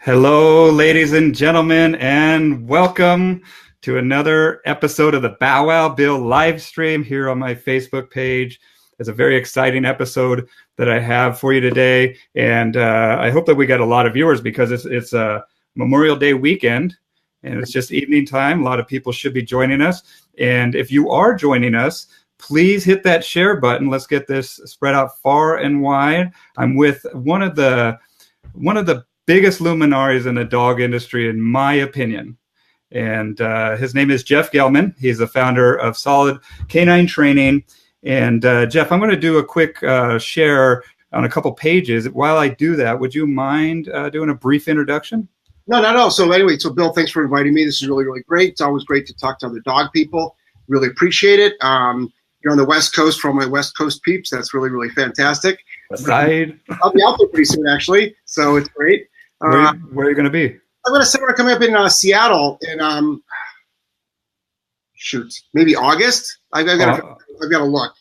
Hello, ladies and gentlemen, and welcome to another episode of the Bow Wow Bill live stream here on my Facebook page. It's a very exciting episode that I have for you today, and I hope that we got a lot of viewers because it's a Memorial Day weekend, and it's just evening time. A lot of people should be joining us, and if you are joining us, please hit that share button. Let's get this spread out far and wide. I'm with one of the biggest luminaries in the dog industry, in my opinion. And his name is Jeff Gellman. He's the founder of Solid Canine Training. And Jeff, I'm going to do a quick share on a couple pages. While I do that, would you mind doing a brief introduction? No, not at all. So anyway, Bill, thanks for inviting me. This is really, really great. It's always great to talk to other dog people. Really appreciate it. You're on the West Coast for all my West Coast peeps. That's really, really fantastic. Aside. I'll be out there pretty soon, actually. So it's great. Where are you going to be? I'm going to seminar coming up in Seattle in maybe August. I've got to look. I've got to look.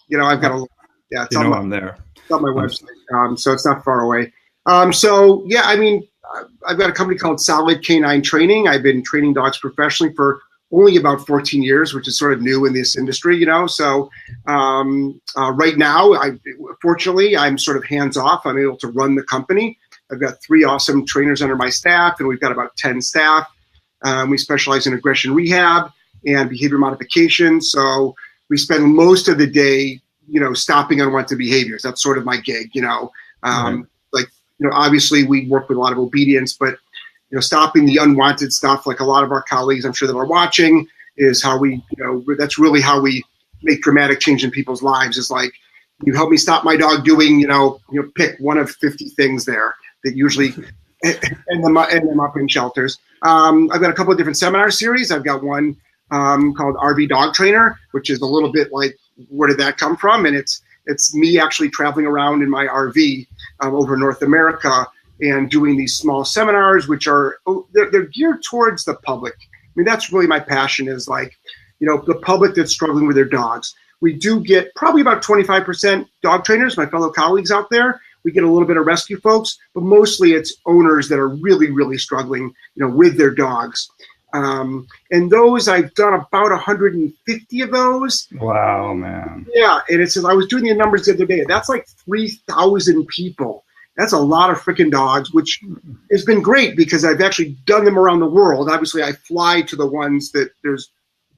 Yeah, it's I'm there. It's on my website, so it's not far away. I've got a company called Solid Canine Training. I've been training dogs professionally for only about 14 years, which is sort of new in this industry, So right now, fortunately, I'm sort of hands off. I'm able to run the company. I've got 3 awesome trainers under my staff, and we've got about 10 staff. We specialize in aggression rehab and behavior modification. So we spend most of the day, stopping unwanted behaviors. That's sort of my gig, Obviously we work with a lot of obedience, but, stopping the unwanted stuff, like a lot of our colleagues, I'm sure that are watching, is how we, that's really how we make dramatic change in people's lives. Is like, you help me stop my dog doing, pick one of 50 things there that usually end them up in shelters. I've got a couple of different seminar series. I've got one called RV Dog Trainer, which is a little bit like, where did that come from? And it's me actually traveling around in my RV over North America and doing these small seminars, which are, they're geared towards the public. I mean, that's really my passion, is like, the public that's struggling with their dogs. We do get probably about 25% dog trainers, my fellow colleagues out there. We get a little bit of rescue folks, but mostly it's owners that are really, really struggling, with their dogs. And those, I've done about 150 of those. Wow, man. Yeah, and I was doing the numbers the other day. That's like 3,000 people. That's a lot of freaking dogs, which has been great because I've actually done them around the world. Obviously, I fly to the ones that there's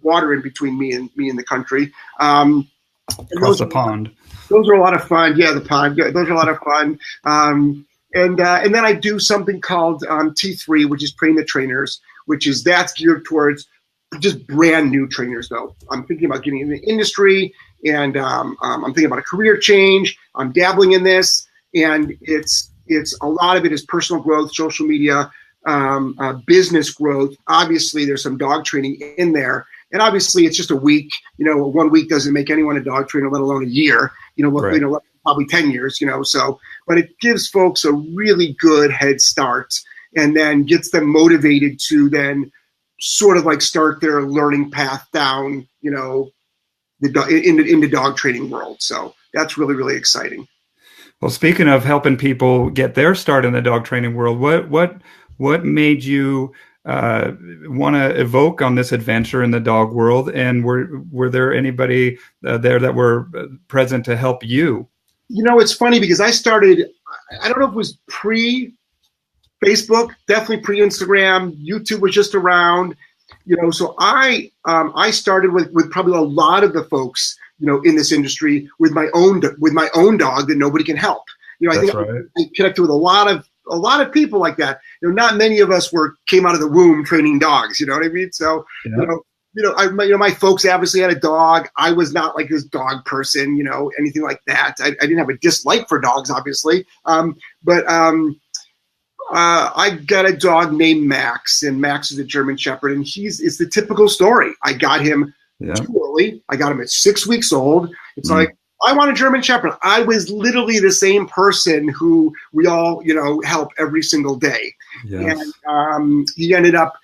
water in between me and the country. Across the pond. Those are a lot of fun. Yeah, the pond. Those are a lot of fun. And then I do something called T3, which is train the trainers, that's geared towards just brand new trainers, though. I'm thinking about getting in the industry, and I'm thinking about a career change. I'm dabbling in this, and it's a lot of it is personal growth, social media, business growth. Obviously, there's some dog training in there. And obviously, it's just a week. 1 week doesn't make anyone a dog trainer, let alone a year. Right. Probably 10 years. So, but it gives folks a really good head start, and then gets them motivated to then sort of like start their learning path down, in the dog training world. So that's really, really exciting. Well, speaking of helping people get their start in the dog training world, what made you want to evoke on this adventure in the dog world? And were there anybody there that were present to help you? It's funny because I started, I don't know if it was pre-Facebook, definitely pre-Instagram. YouTube was just around, so I started with probably a lot of the folks, in this industry with my own dog that nobody can help. I think right. I connected with a lot of people like that. Not many of us came out of the womb training dogs. You know what I mean? So, yeah. My folks obviously had a dog. I was not like this dog person, anything like that. I didn't have a dislike for dogs, obviously. But I got a dog named Max, and Max is a German Shepherd, and it's the typical story. I got him too early. I got him at 6 weeks old. It's like, I want a German Shepherd. I was literally the same person who we all, help every single day. Yes. And he ended up,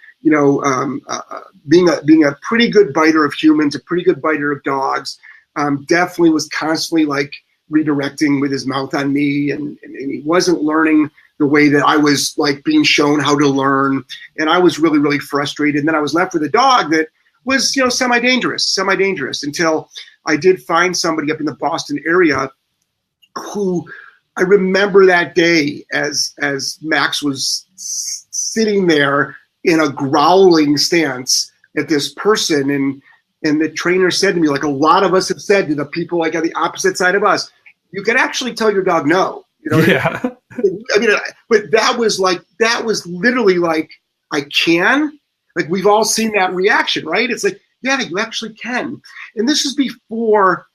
being a pretty good biter of humans, a pretty good biter of dogs. Definitely was constantly like redirecting with his mouth on me, and he wasn't learning the way that I was like being shown how to learn. And I was really, really frustrated. And then I was left with a dog that was, semi-dangerous until I did find somebody up in the Boston area who I remember that day as Max was sitting there in a growling stance at this person. And the trainer said to me, like a lot of us have said to the people like on the opposite side of us, you can actually tell your dog no. Yeah. I mean, but that was literally like, I can. Like we've all seen that reaction, right? It's like, yeah, you actually can. And this is before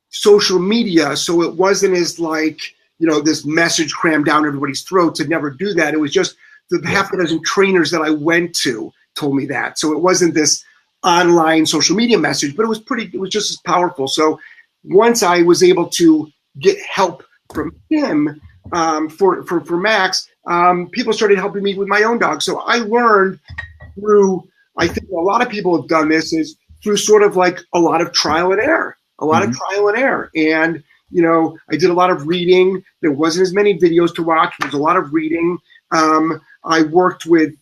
social media, so it wasn't as like, this message crammed down everybody's throat to never do that. It was just the half a dozen trainers that I went to told me that. So it wasn't this online social media message, but it was just as powerful. So once I was able to get help from him for Max, people started helping me with my own dog. So I learned through, I think a lot of people have done this, is through sort of like a lot of trial and error, And, I did a lot of reading. There wasn't as many videos to watch. There was a lot of reading. I worked with,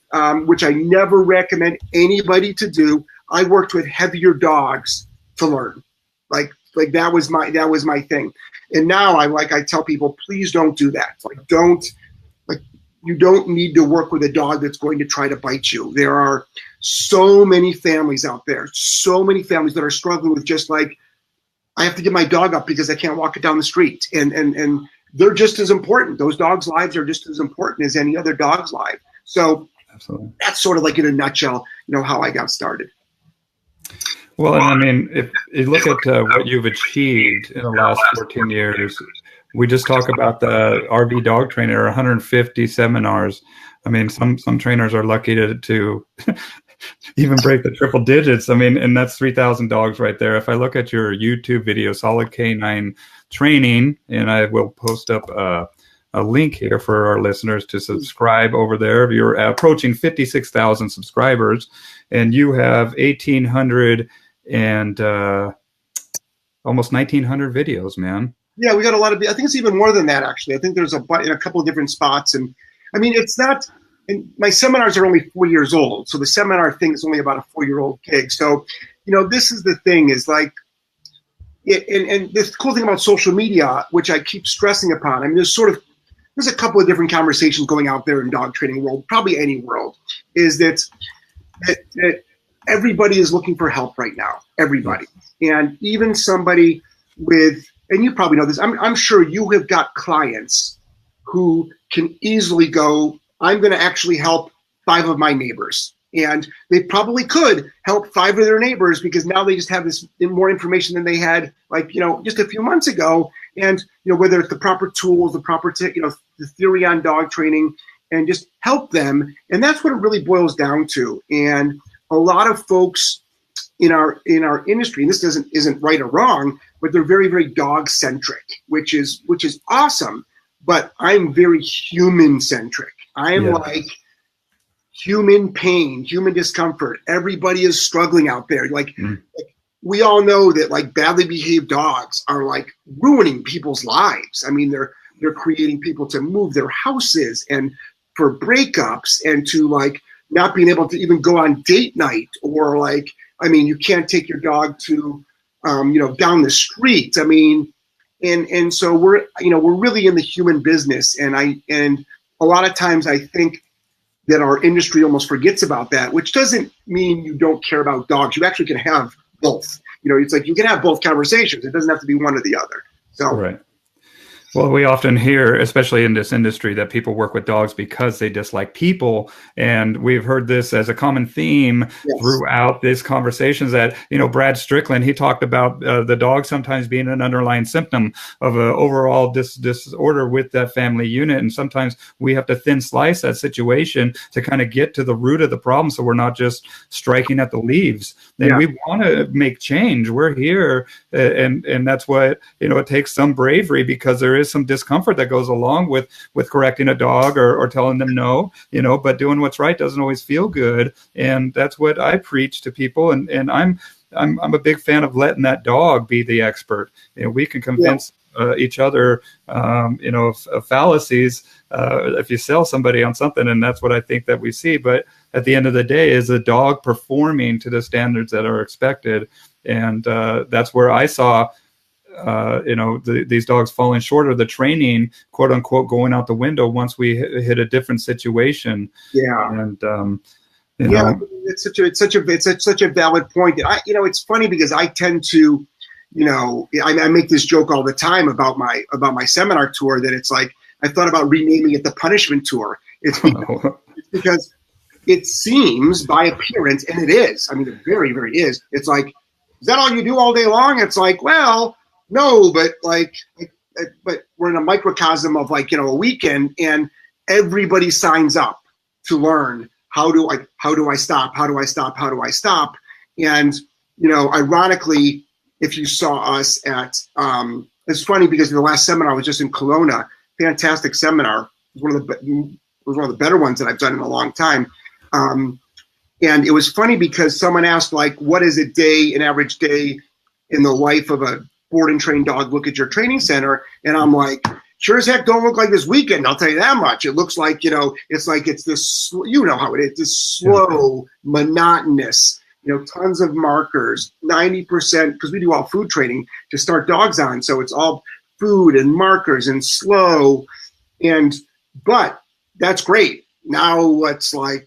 which I never recommend anybody to do. I worked with heavier dogs to learn. Like that was my thing. And now I tell people, please don't do that. You don't need to work with a dog that's going to try to bite you. There are so many families out there, that are struggling with just like, I have to give my dog up because I can't walk it down the street. And they're just as important. Those dogs' lives are just as important as any other dog's life. So absolutely, that's sort of like in a nutshell, how I got started. Well, and I mean, if you look at what you've achieved in the last 14 years, we just talk about the RV dog trainer, 150 seminars. I mean, some trainers are lucky to even break the triple digits. I mean, and that's 3,000 dogs right there. If I look at your YouTube video, Solid Canine Training, and I will post up a link here for our listeners to subscribe over there. You're approaching 56,000 subscribers, and you have 1,800 and almost 1,900 videos, man. Yeah, we got a lot of. I think it's even more than that, actually. I think there's in a couple of different spots, and I mean, it's not. And my seminars are only 4 years old, so the seminar thing is only about a 4-year-old gig. So, this is the thing is like, and the cool thing about social media, which I keep stressing upon. I mean, there's a couple of different conversations going out there in dog training world, probably any world, is that everybody is looking for help right now. Everybody, and even somebody with. And you probably know this. I'm sure you have got clients who can easily go, I'm going to actually help 5 of my neighbors. And they probably could help 5 of their neighbors because now they just have this more information than they had, just a few months ago. And, whether it's the proper tools, the proper, the theory on dog training, and just help them. And that's what it really boils down to. And a lot of folks in our industry, and this isn't right or wrong, but they're very, very dog centric, which is awesome. But I'm very human centric. I am like human pain, human discomfort. Everybody is struggling out there. Like we all know that like badly behaved dogs are like ruining people's lives. I mean, they're creating people to move their houses and for breakups and to like not being able to even go on date night or like, I mean, you can't take your dog to, down the street. I mean, and so we're really in the human business. And a lot of times I think that our industry almost forgets about that, which doesn't mean you don't care about dogs. You actually can have both. It's like you can have both conversations. It doesn't have to be one or the other. So right. Well, we often hear, especially in this industry, that people work with dogs because they dislike people. And we've heard this as a common theme throughout these conversations that, Brad Strickland, he talked about the dog sometimes being an underlying symptom of an overall disorder with that family unit. And sometimes we have to thin slice that situation to kind of get to the root of the problem. So we're not just striking at the leaves. And we want to make change. We're here. And that's what, it takes some bravery because there is some discomfort that goes along with correcting a dog or telling them no, but doing what's right doesn't always feel good. And that's what I preach to people. And I'm I'm a big fan of letting that dog be the expert. We can convince each other, of fallacies if you sell somebody on something, and that's what I think that we see. But at the end of the day, is the dog performing to the standards that are expected? And that's where I saw, these dogs falling short of the training, quote unquote, going out the window once we hit a different situation. Yeah. And, it's such a valid point. It's funny because I tend to, I make this joke all the time about my seminar tour, that it's like, I thought about renaming it the punishment tour. It's because it seems by appearance, and it is, I mean, it very, very is. It's like, is that all you do all day long? It's like, well, no, but but we're in a microcosm of a weekend, and everybody signs up to learn how do I stop? How do I stop? How do I stop? And, ironically, if you saw us at, it's funny because the last seminar was just in Kelowna, fantastic seminar. It was one of the better ones that I've done in a long time. And it was funny because someone asked, what is an average day in the life of a board and trained dog? Look at your training center. And I'm like, sure as heck don't look like this weekend. I'll tell you that much. It looks like, it's this, how it is, this slow, monotonous, tons of markers, 90%, because we do all food training to start dogs on. So it's all food and markers and slow. But that's great. Now it's what's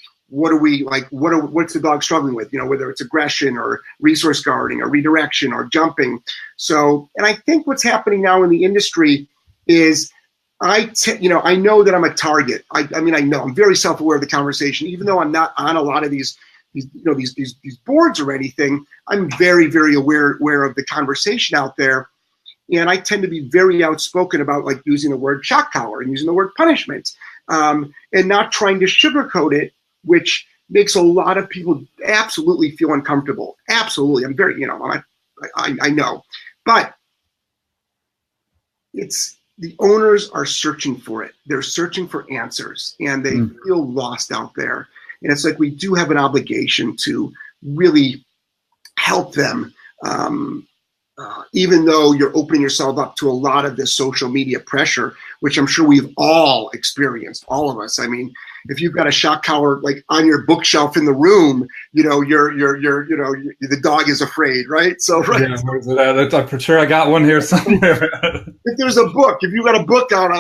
the dog struggling with? Whether it's aggression or resource guarding or redirection or jumping. So, and I think what's happening now in the industry is I know that I'm a target. I know I'm very self-aware of the conversation, even though I'm not on a lot of these boards or anything. I'm very, very aware of the conversation out there. And I tend to be very outspoken about using the word shock collar and using the word punishment, and not trying to sugarcoat it, which makes a lot of people absolutely feel uncomfortable. Absolutely. I'm very, I know, but the owners are searching for it. They're searching for answers, and they feel lost out there. And it's like we do have an obligation to really help them, even though you're opening yourself up to a lot of this social media pressure, which I'm sure we've all experienced, all of us. I mean, if you've got a shock collar on your bookshelf in the room, the dog is afraid, right? So, right. Yeah, where's it at? I'm sure I got one here somewhere. If there's a book, if you got a book out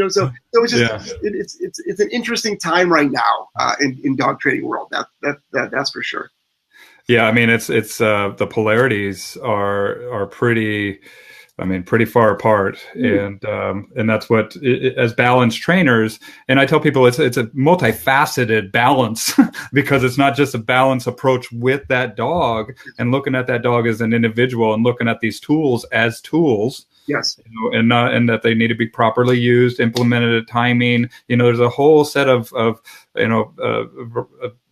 so it's just it's an interesting time right now in dog training world. That's for sure. Yeah, I mean, it's the polarities are pretty far apart, and that's what as balanced trainers. And I tell people it's a multifaceted balance because it's not just a balanced approach with that dog and looking at that dog as an individual and looking at these tools as tools. Yes. And that they need to be properly used, implemented at timing. There's a whole set of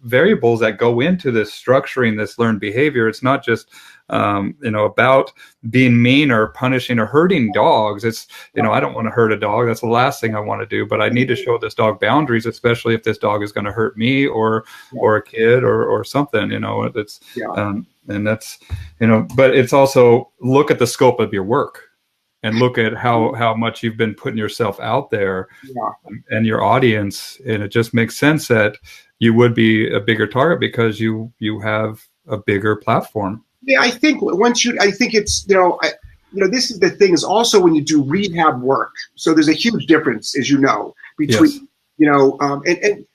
variables that go into this structuring this learned behavior. It's not just about being mean or punishing or hurting dogs. It's I don't want to hurt a dog. That's the last thing I want to do. But I need to show this dog boundaries, especially if this dog is going to hurt me or a kid or something. That's and that's But it's also look at the scope of your work. And look at how much you've been putting yourself out there and your audience. And it just makes sense that you would be a bigger target because you have a bigger platform. Yeah, I think it's, this is the thing is also when you do rehab work. So there's a huge difference, as between, and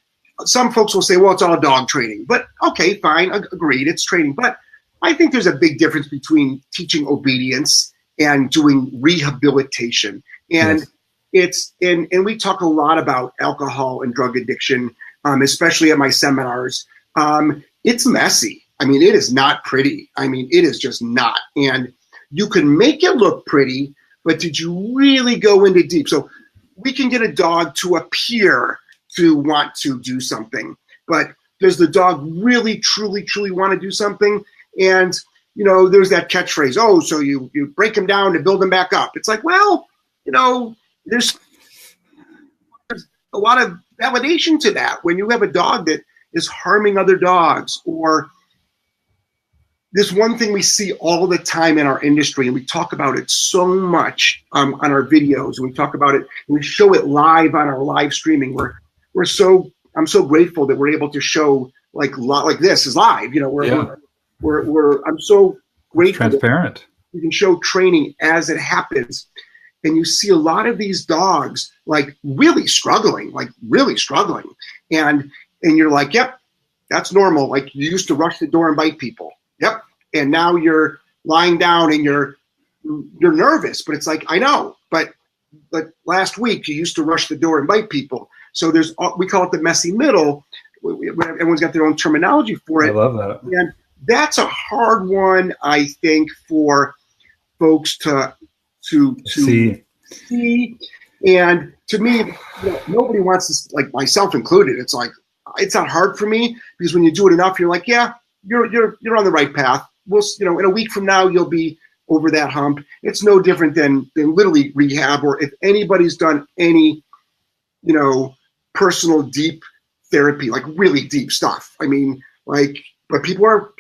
some folks will say, well, it's all dog training. But okay, fine, agreed, it's training. But I think there's a big difference between teaching obedience and doing rehabilitation. And and we talk a lot about alcohol and drug addiction, especially at my seminars. It's messy. I mean, it is not pretty. I mean, it is just not. And you can make it look pretty, but did you really go into deep? So we can get a dog to appear to want to do something, but does the dog really, truly, truly want to do something? And there's that catchphrase, oh, so you break them down to build them back up. It's like, well, there's a lot of validation to that when you have a dog that is harming other dogs or There's one thing we see all the time in our industry, and we talk about it so much on our videos, and we talk about it, and we show it live on our live streaming. I'm so grateful that we're able to show like this is live. You know, I'm so grateful. Transparent. You can show training as it happens, and you see a lot of these dogs like really struggling, and you're like, yep, that's normal. Like you used to rush the door and bite people. Yep. And now you're lying down and you're nervous, but it's like, I know, but last week you used to rush the door and bite people. So we call it the messy middle. Everyone's got their own terminology for it. I love that. And that's a hard one, I think, for folks to see. And to me, you know, nobody wants this, like myself included. It's like, it's not hard for me because when you do it enough, you're like, yeah, you're on the right path. We'll, you know, in a week from now, you'll be over that hump. It's no different than literally rehab, or if anybody's done any, you know, personal deep therapy, like really deep stuff. I mean, like, but they won't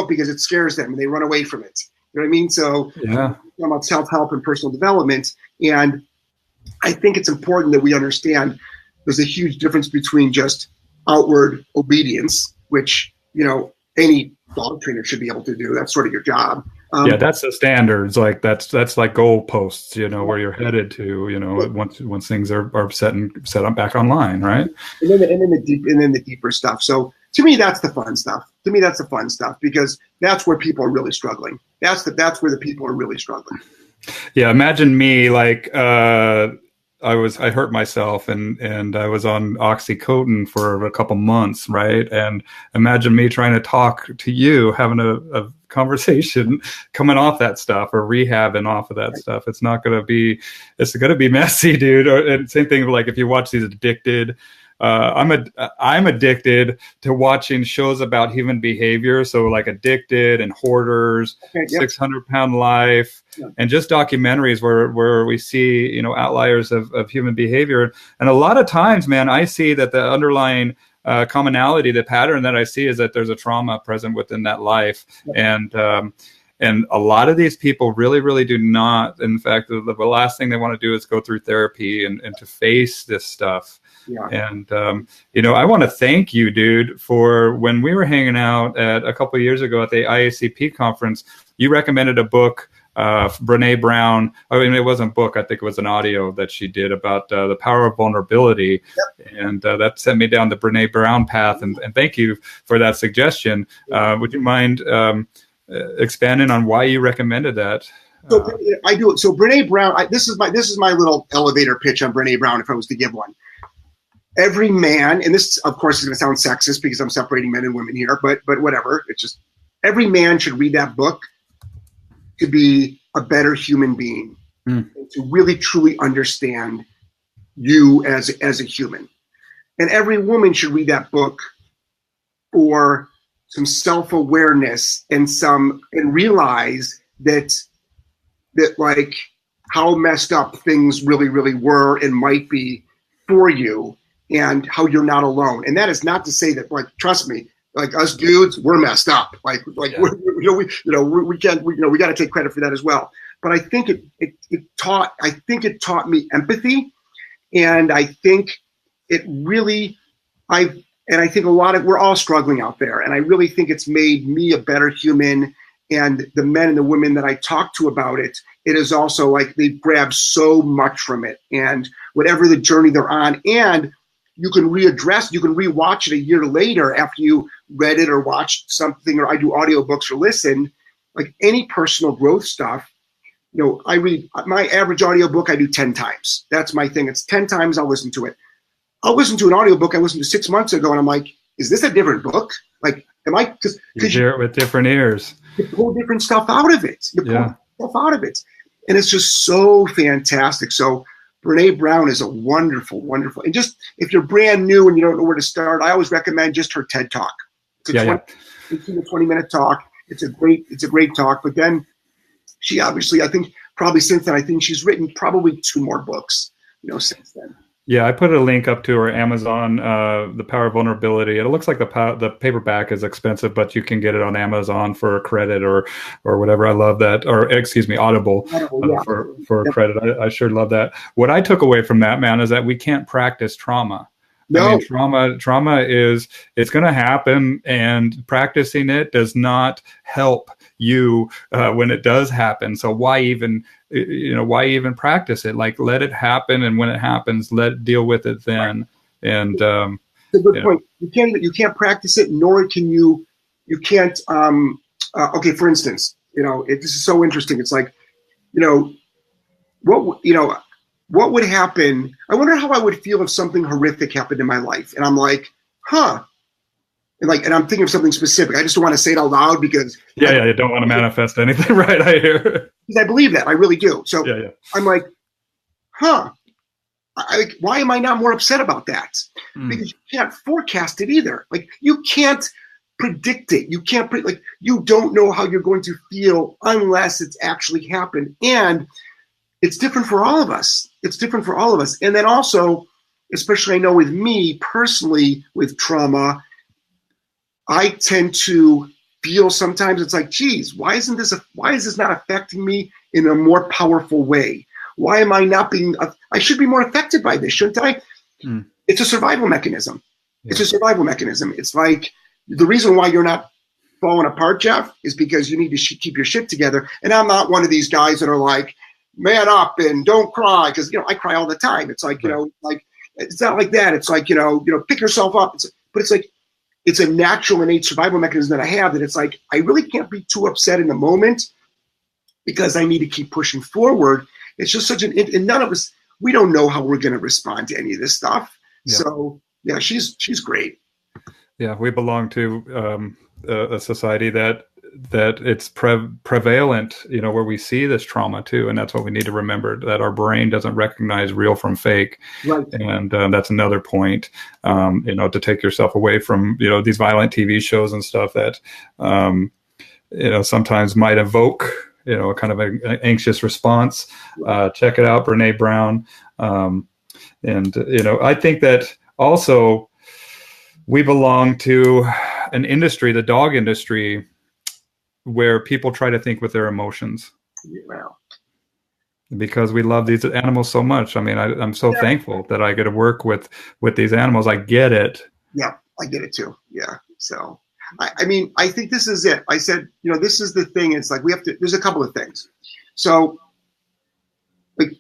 because it scares them and they run away from it. You know what I mean? So yeah, about self-help and personal development. And I think it's important that we understand there's a huge difference between just outward obedience, which, you know, any dog trainer should be able to do. That's sort of your job. Yeah, that's the standards. Like that's like goalposts, you know, where you're headed to, you know, once things are set up back online, right? And then the deeper stuff. So to me, that's the fun stuff. Because that's where people are really struggling. That's where the people are really struggling. Yeah, imagine me like I hurt myself and I was on oxycodone for a couple months, right? And imagine me trying to talk to you, having a conversation, coming off that stuff or rehabbing off of that stuff. It's going to be messy, dude. And same thing, like if you watch these Addicted, I'm addicted to watching shows about human behavior. So like Addicted and Hoarders, 600-Pound Life, and just documentaries where we see, you know, outliers of human behavior. And a lot of times, man, I see that the underlying commonality, the pattern that I see is that there's a trauma present within that life. And a lot of these people really, really do not. In fact, the last thing they want to do is go through therapy and to face this stuff. Yeah. And, you know, I want to thank you, dude, for when we were hanging out a couple of years ago at the IACP conference, you recommended a book, Brene Brown. I mean, it wasn't a book. I think it was an audio that she did about the power of vulnerability. Yep. And that sent me down the Brene Brown path. And thank you for that suggestion. Would you mind expanding on why you recommended that? So I do. So Brene Brown, this is my little elevator pitch on Brene Brown, if I was to give one. Every man, and this, of course, is going to sound sexist because I'm separating men and women here, but whatever. It's just every man should read that book to be a better human being, and to really truly understand you as a human. And every woman should read that book for some self-awareness and realize that like how messed up things really, really were and might be for you, and how you're not alone. And that is not to say that, like, trust me, like us dudes, we're messed up. Like yeah. We got to take credit for that as well. But I think it taught me empathy, and I think it really, I think we're all struggling out there, and I really think it's made me a better human. And the men and the women that I talk to about it, it is also like they've grabbed so much from it, and whatever the journey they're on, and you can rewatch it a year later after you read it or watched something, or I do audiobooks or listen, like any personal growth stuff. You know, I read my average audiobook, I do 10 times. That's my thing. It's 10 times I'll listen to it. I'll listen to an audiobook I listened to 6 months ago, and I'm like, is this a different book? Like, am I, because you hear it with different ears. You pull different stuff out of it. And it's just so fantastic. So Brene Brown is a wonderful, wonderful, and just if you're brand new and you don't know where to start, I always recommend just her TED Talk. It's a 15 to 20-minute talk. It's a great talk. But then she obviously, I think probably since then, I think she's written probably 2 more books, you know, since then. Yeah, I put a link up to her Amazon, The Power of Vulnerability. It looks like the paperback is expensive, but you can get it on Amazon for a credit or whatever. I love that. Or excuse me, Audible Yeah. for a credit. I sure love that. What I took away from that, man, is that we can't practice trauma. I mean, No. trauma is it's going to happen, and practicing it does not help you when it does happen. So why even practice it? Like, let it happen, and when it happens, deal with it then. Right. And it's a good point. You can't practice it, nor can you can't. Okay, for instance, this is so interesting. It's like, what would happen? I wonder how I would feel if something horrific happened in my life, and I'm like, huh. And I'm thinking of something specific. I just don't want to say it out loud because you don't want to manifest anything, right? I hear. Because I believe that, I really do. So I'm like, huh. Why am I not more upset about that? Because you can't forecast it either. Like, you can't predict it. You can't you don't know how you're going to feel unless it's actually happened. And it's different for all of us. And then also, especially I know with me personally with trauma, I tend to feel sometimes it's like, geez, why is this not affecting me in a more powerful way? Why am I not I should be more affected by this, shouldn't I? It's a survival mechanism. Yeah. It's a survival mechanism. It's like the reason why you're not falling apart, Jeff, is because you need to keep your shit together. And I'm not one of these guys that are like, man up and don't cry, because I cry all the time. It's like, like it's not like that. It's like, pick yourself up. But it's like, it's a natural innate survival mechanism that I have, that it's like, I really can't be too upset in the moment because I need to keep pushing forward. It's just and none of us, we don't know how we're going to respond to any of this stuff. Yeah. So yeah, she's great. Yeah. We belong to a society that it's prevalent, where we see this trauma too. And that's what we need to remember, that our brain doesn't recognize real from fake. Right. And that's another point, to take yourself away from, these violent TV shows and stuff that, sometimes might evoke, a kind of an anxious response. Check it out, Brene Brown. I think that also we belong to an industry, the dog industry, where people try to think with their emotions. Yeah. Because we love these animals so much. I mean, I'm so thankful that I get to work with these animals. I get it. Yeah, I get it too. Yeah. So, I mean, I think this is it. I said, this is the thing. It's like, there's a couple of things. So, like,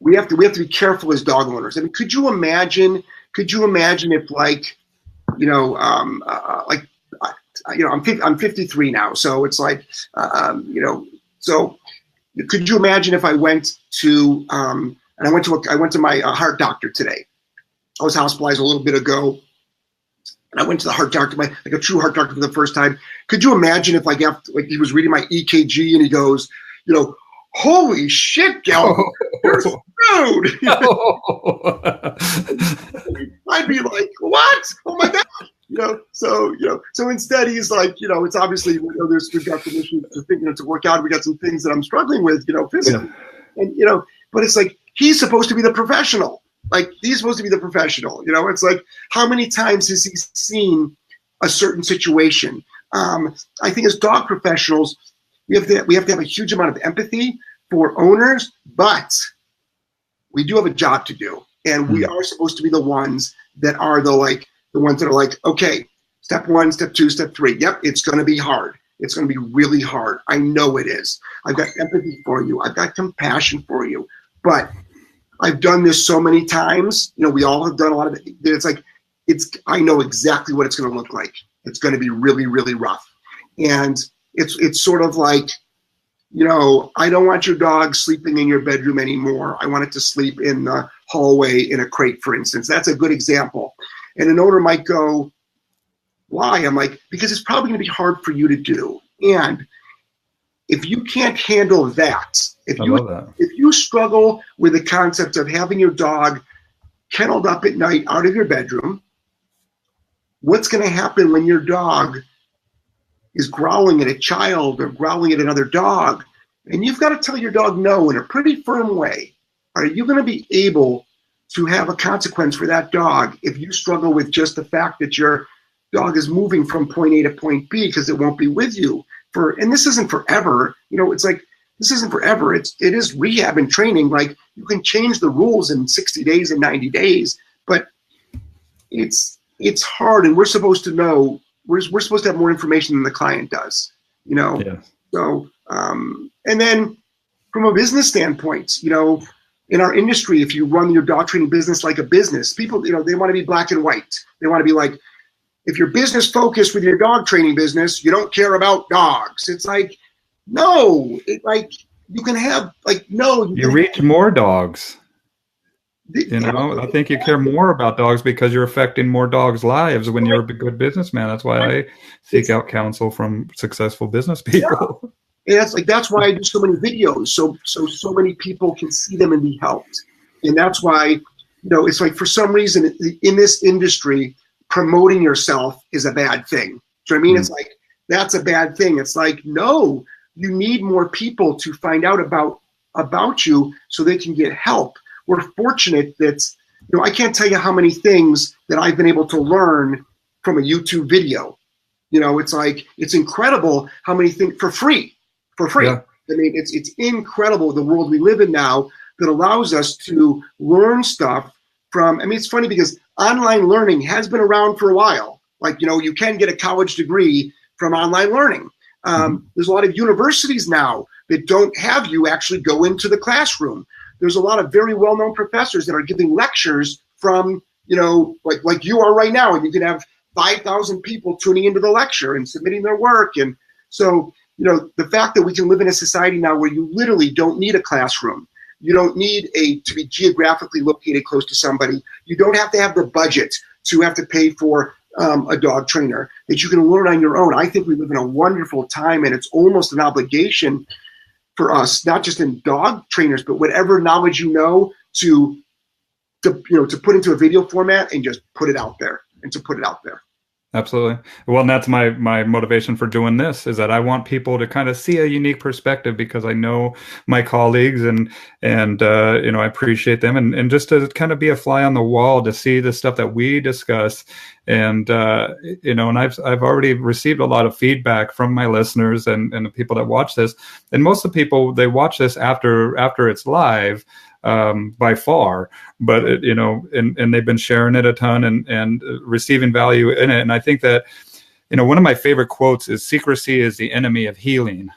we have to be careful as dog owners. I mean, could you imagine if I'm 53 now, so it's like, so could you imagine if I went to, and I went to my heart doctor today. I was hospitalized a little bit ago, and I went to the heart doctor, like a true heart doctor for the first time. Could you imagine if he was reading my EKG and he goes, holy shit, Gellman, you're screwed. I'd be like, what? Oh my God. So instead he's like, it's obviously, we've got some issues to work out. We got some things that I'm struggling with, physically. Yeah. And, but it's like, he's supposed to be the professional. Like, he's supposed to be the professional. It's like, how many times has he seen a certain situation? I think as dog professionals, we have to have a huge amount of empathy for owners, but we do have a job to do. And we are supposed to be the ones that are the ones that are like, okay, step 1, step 2, step 3. Yep, it's going to be hard. It's going to be really hard. I know it is. I've got empathy for you. I've got compassion for you. But I've done this so many times. We all have done a lot of it. It's like, I know exactly what it's going to look like. It's going to be really, really rough. And it's sort of like, I don't want your dog sleeping in your bedroom anymore. I want it to sleep in the hallway in a crate, for instance. That's a good example. And an owner might go, why? I'm like, because it's probably going to be hard for you to do. And if you can't handle that, if you struggle with the concept of having your dog kenneled up at night out of your bedroom, what's going to happen when your dog is growling at a child or growling at another dog? And you've got to tell your dog no in a pretty firm way. Are you going to be able to have a consequence for that dog if you struggle with just the fact that your dog is moving from point A to point B because it won't be with you and this isn't forever. It's like, this isn't forever. It is rehab and training. Like, you can change the rules in 60 days and 90 days, but it's hard, and we're supposed to know. We're supposed to have more information than the client does. Yeah. So and then from a business standpoint, in our industry, if you run your dog training business like a business, people, they want to be black and white. They want to be like, if you're business focused with your dog training business, you don't care about dogs. It's like, no, you can have you reach more dogs. I think you care more about dogs because you're affecting more dogs' lives when you're a good businessman. That's why I seek out counsel from successful business people. Yeah. And that's why I do so many videos, so many people can see them and be helped. And that's why, it's like, for some reason in this industry, promoting yourself is a bad thing. Do you know what I mean? It's like, that's a bad thing. It's like, no, you need more people to find out about you so they can get help. We're fortunate that, I can't tell you how many things that I've been able to learn from a YouTube video. It's like, it's incredible how many things for free. Yeah. I mean, it's incredible the world we live in now that allows us to learn stuff from. I mean, it's funny because online learning has been around for a while. Like, you can get a college degree from online learning. There's a lot of universities now that don't have you actually go into the classroom. There's a lot of very well-known professors that are giving lectures from, like you are right now, and you can have 5,000 people tuning into the lecture and submitting their work. And so, the fact that we can live in a society now where you literally don't need a classroom. You don't need to be geographically located close to somebody. You don't have to have the budget to have to pay for a dog trainer, that you can learn on your own. I think we live in a wonderful time, and it's almost an obligation for us, not just in dog trainers, but whatever knowledge to put into a video format and just put it out there, Absolutely. Well, and that's my motivation for doing this, is that I want people to kind of see a unique perspective, because I know my colleagues and I appreciate them, and just to kind of be a fly on the wall to see the stuff that we discuss. And, and I've already received a lot of feedback from my listeners and the people that watch this. And most of the people, they watch this after it's live. By far, but and they've been sharing it a ton and receiving value in it. And I think that, one of my favorite quotes is, "Secrecy is the enemy of healing."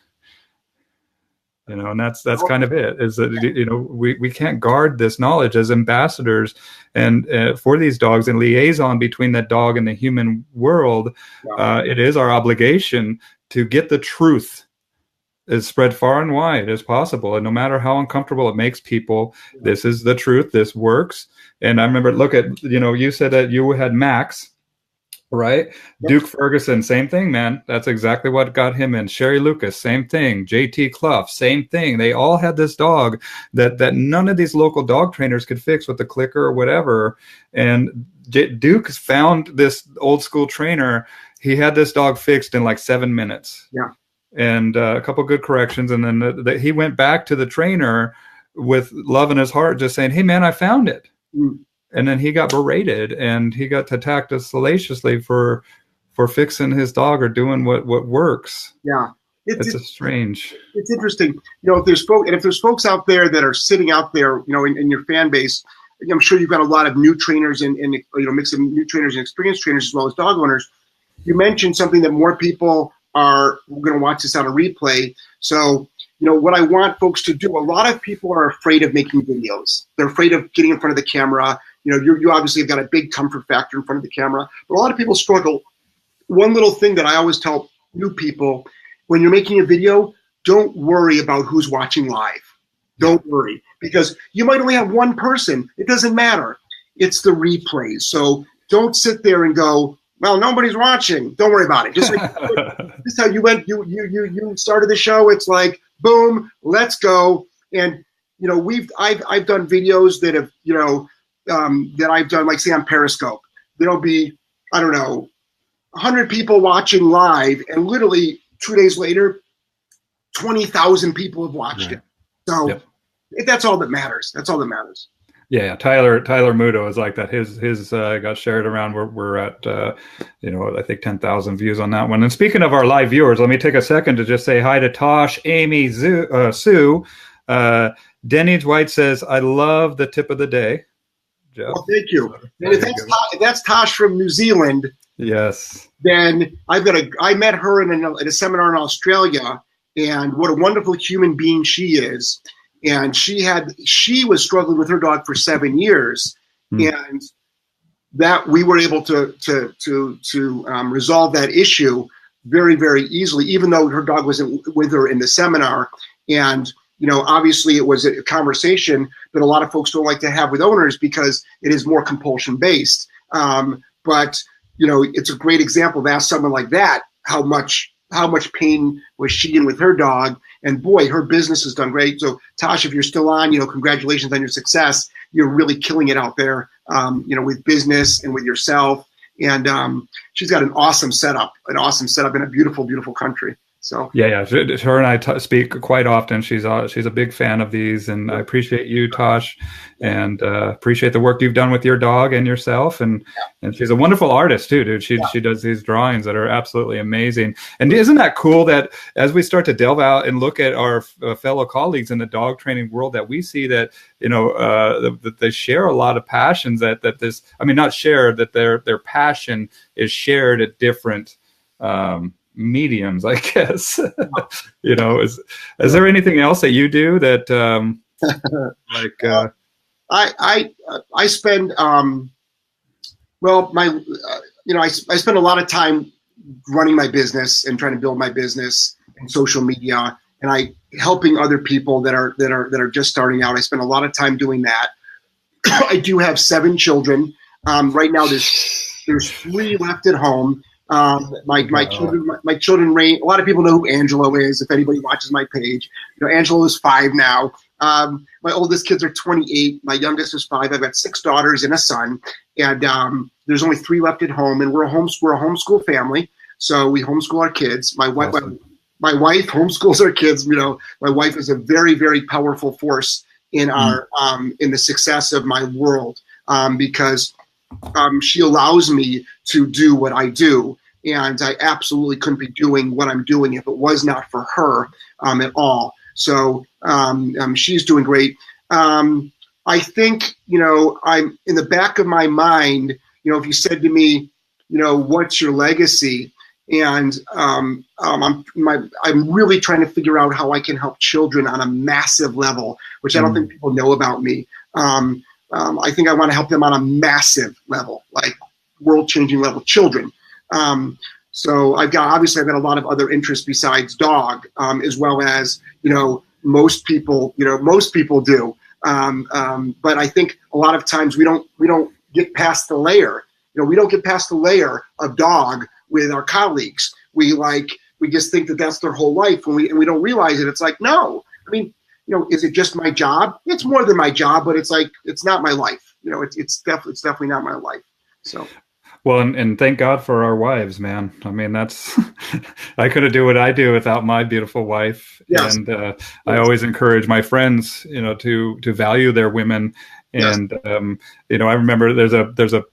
And that's kind of it, is that, we can't guard this knowledge as ambassadors and for these dogs, and liaison between that dog and the human world. It is our obligation to get the truth is spread far and wide as possible. And no matter how uncomfortable it makes people, this is the truth. This works. And I remember, you said that you had Max, right? Yep. Duke Ferguson, same thing, man. That's exactly what got him in. Sherry Lucas, same thing. JT Clough, same thing. They all had this dog that none of these local dog trainers could fix with the clicker or whatever. And Duke found this old school trainer. He had this dog fixed in like 7 minutes. Yeah. And a couple good corrections. And then he went back to the trainer with love in his heart, just saying, "Hey, man, I found it." And then he got berated and he got attacked salaciously for fixing his dog or doing what works. Yeah. It's strange. It's interesting. If there's folks out there that are sitting out there, in your fan base, I'm sure you've got a lot of new trainers and mix of new trainers and experienced trainers as well as dog owners. You mentioned something that more people are going to watch this on a replay. So, what I want folks to do, a lot of people are afraid of making videos. They're afraid of getting in front of the camera. You obviously have got a big comfort factor in front of the camera, but a lot of people struggle. One little thing that I always tell new people, when you're making a video, don't worry about who's watching live. Don't worry, because you might only have one person. It doesn't matter. It's the replays. So don't sit there and go, "Well, nobody's watching." Don't worry about it. Just like this is how you went. You started the show. It's like, boom, let's go. And I've done videos that have that I've done, like say on Periscope. There'll be 100 people watching live, and literally 2 days later, 20,000 people have watched it. So that's all that matters. That's all that matters. Yeah, Tyler Muto is like that. His got shared around. We're at I think 10,000 views on that one. And speaking of our live viewers, let me take a second to just say hi to Tosh, Amy, Sue. Denny White says, "I love the tip of the day." Jeff. Well, thank you. And if that's Tosh from New Zealand, yes, then I met her at a seminar in Australia, and what a wonderful human being she is. And she was struggling with her dog for 7 years, and that we were able to resolve that issue very, very easily, even though her dog wasn't with her in the seminar. And obviously it was a conversation that a lot of folks don't like to have with owners because it is more compulsion based. But it's a great example to ask someone like that how much pain was she in with her dog. And boy, her business has done great. So Tosh, if you're still on, congratulations on your success. You're really killing it out there, with business and with yourself. And she's got an awesome setup in a beautiful, beautiful country. So yeah. Her and I speak quite often. She's a big fan of these, and I appreciate you, Tosh, and appreciate the work you've done with your dog and yourself. And she's a wonderful artist too, dude. She does these drawings that are absolutely amazing. And isn't that cool that as we start to delve out and look at our fellow colleagues in the dog training world, that we see that that they share a lot of passions. That not share, that their passion is shared at different mediums, I guess. Is there anything else that you do that I spend I spend a lot of time running my business and trying to build my business and social media, and helping other people that are just starting out. I spend a lot of time doing that. I do have 7 children. Right now there's 3 left at home. My children range. A lot of people know who Angelo is. If anybody watches my page, Angelo is 5 now. My oldest kids are 28. My youngest is 5. I've got 6 daughters and a son, and there's only 3 left at home. And we're a homeschool family, so we homeschool our kids. My wife homeschools our kids. My wife is a very, very powerful force in in the success of my world, because she allows me to do what I do, and I absolutely couldn't be doing what I'm doing if it was not for her at all. So she's doing great. I think I'm in the back of my mind. If you said to me, what's your legacy, and I'm really trying to figure out how I can help children on a massive level, which I don't think people know about me. I think I want to help them on a massive level, like world-changing level, children. So I've got a lot of other interests besides dog, as well as most people do. But I think a lot of times we don't get past the layer. We don't get past the layer of dog with our colleagues. We just think that that's their whole life, and we don't realize it. It's like, no, is it just my job? It's more than my job, but it's not my life. It's definitely not my life. So. Well, and thank God for our wives, man. That's I couldn't do what I do without my beautiful wife. Yes. And I always encourage my friends, to value their women. And I remember there's a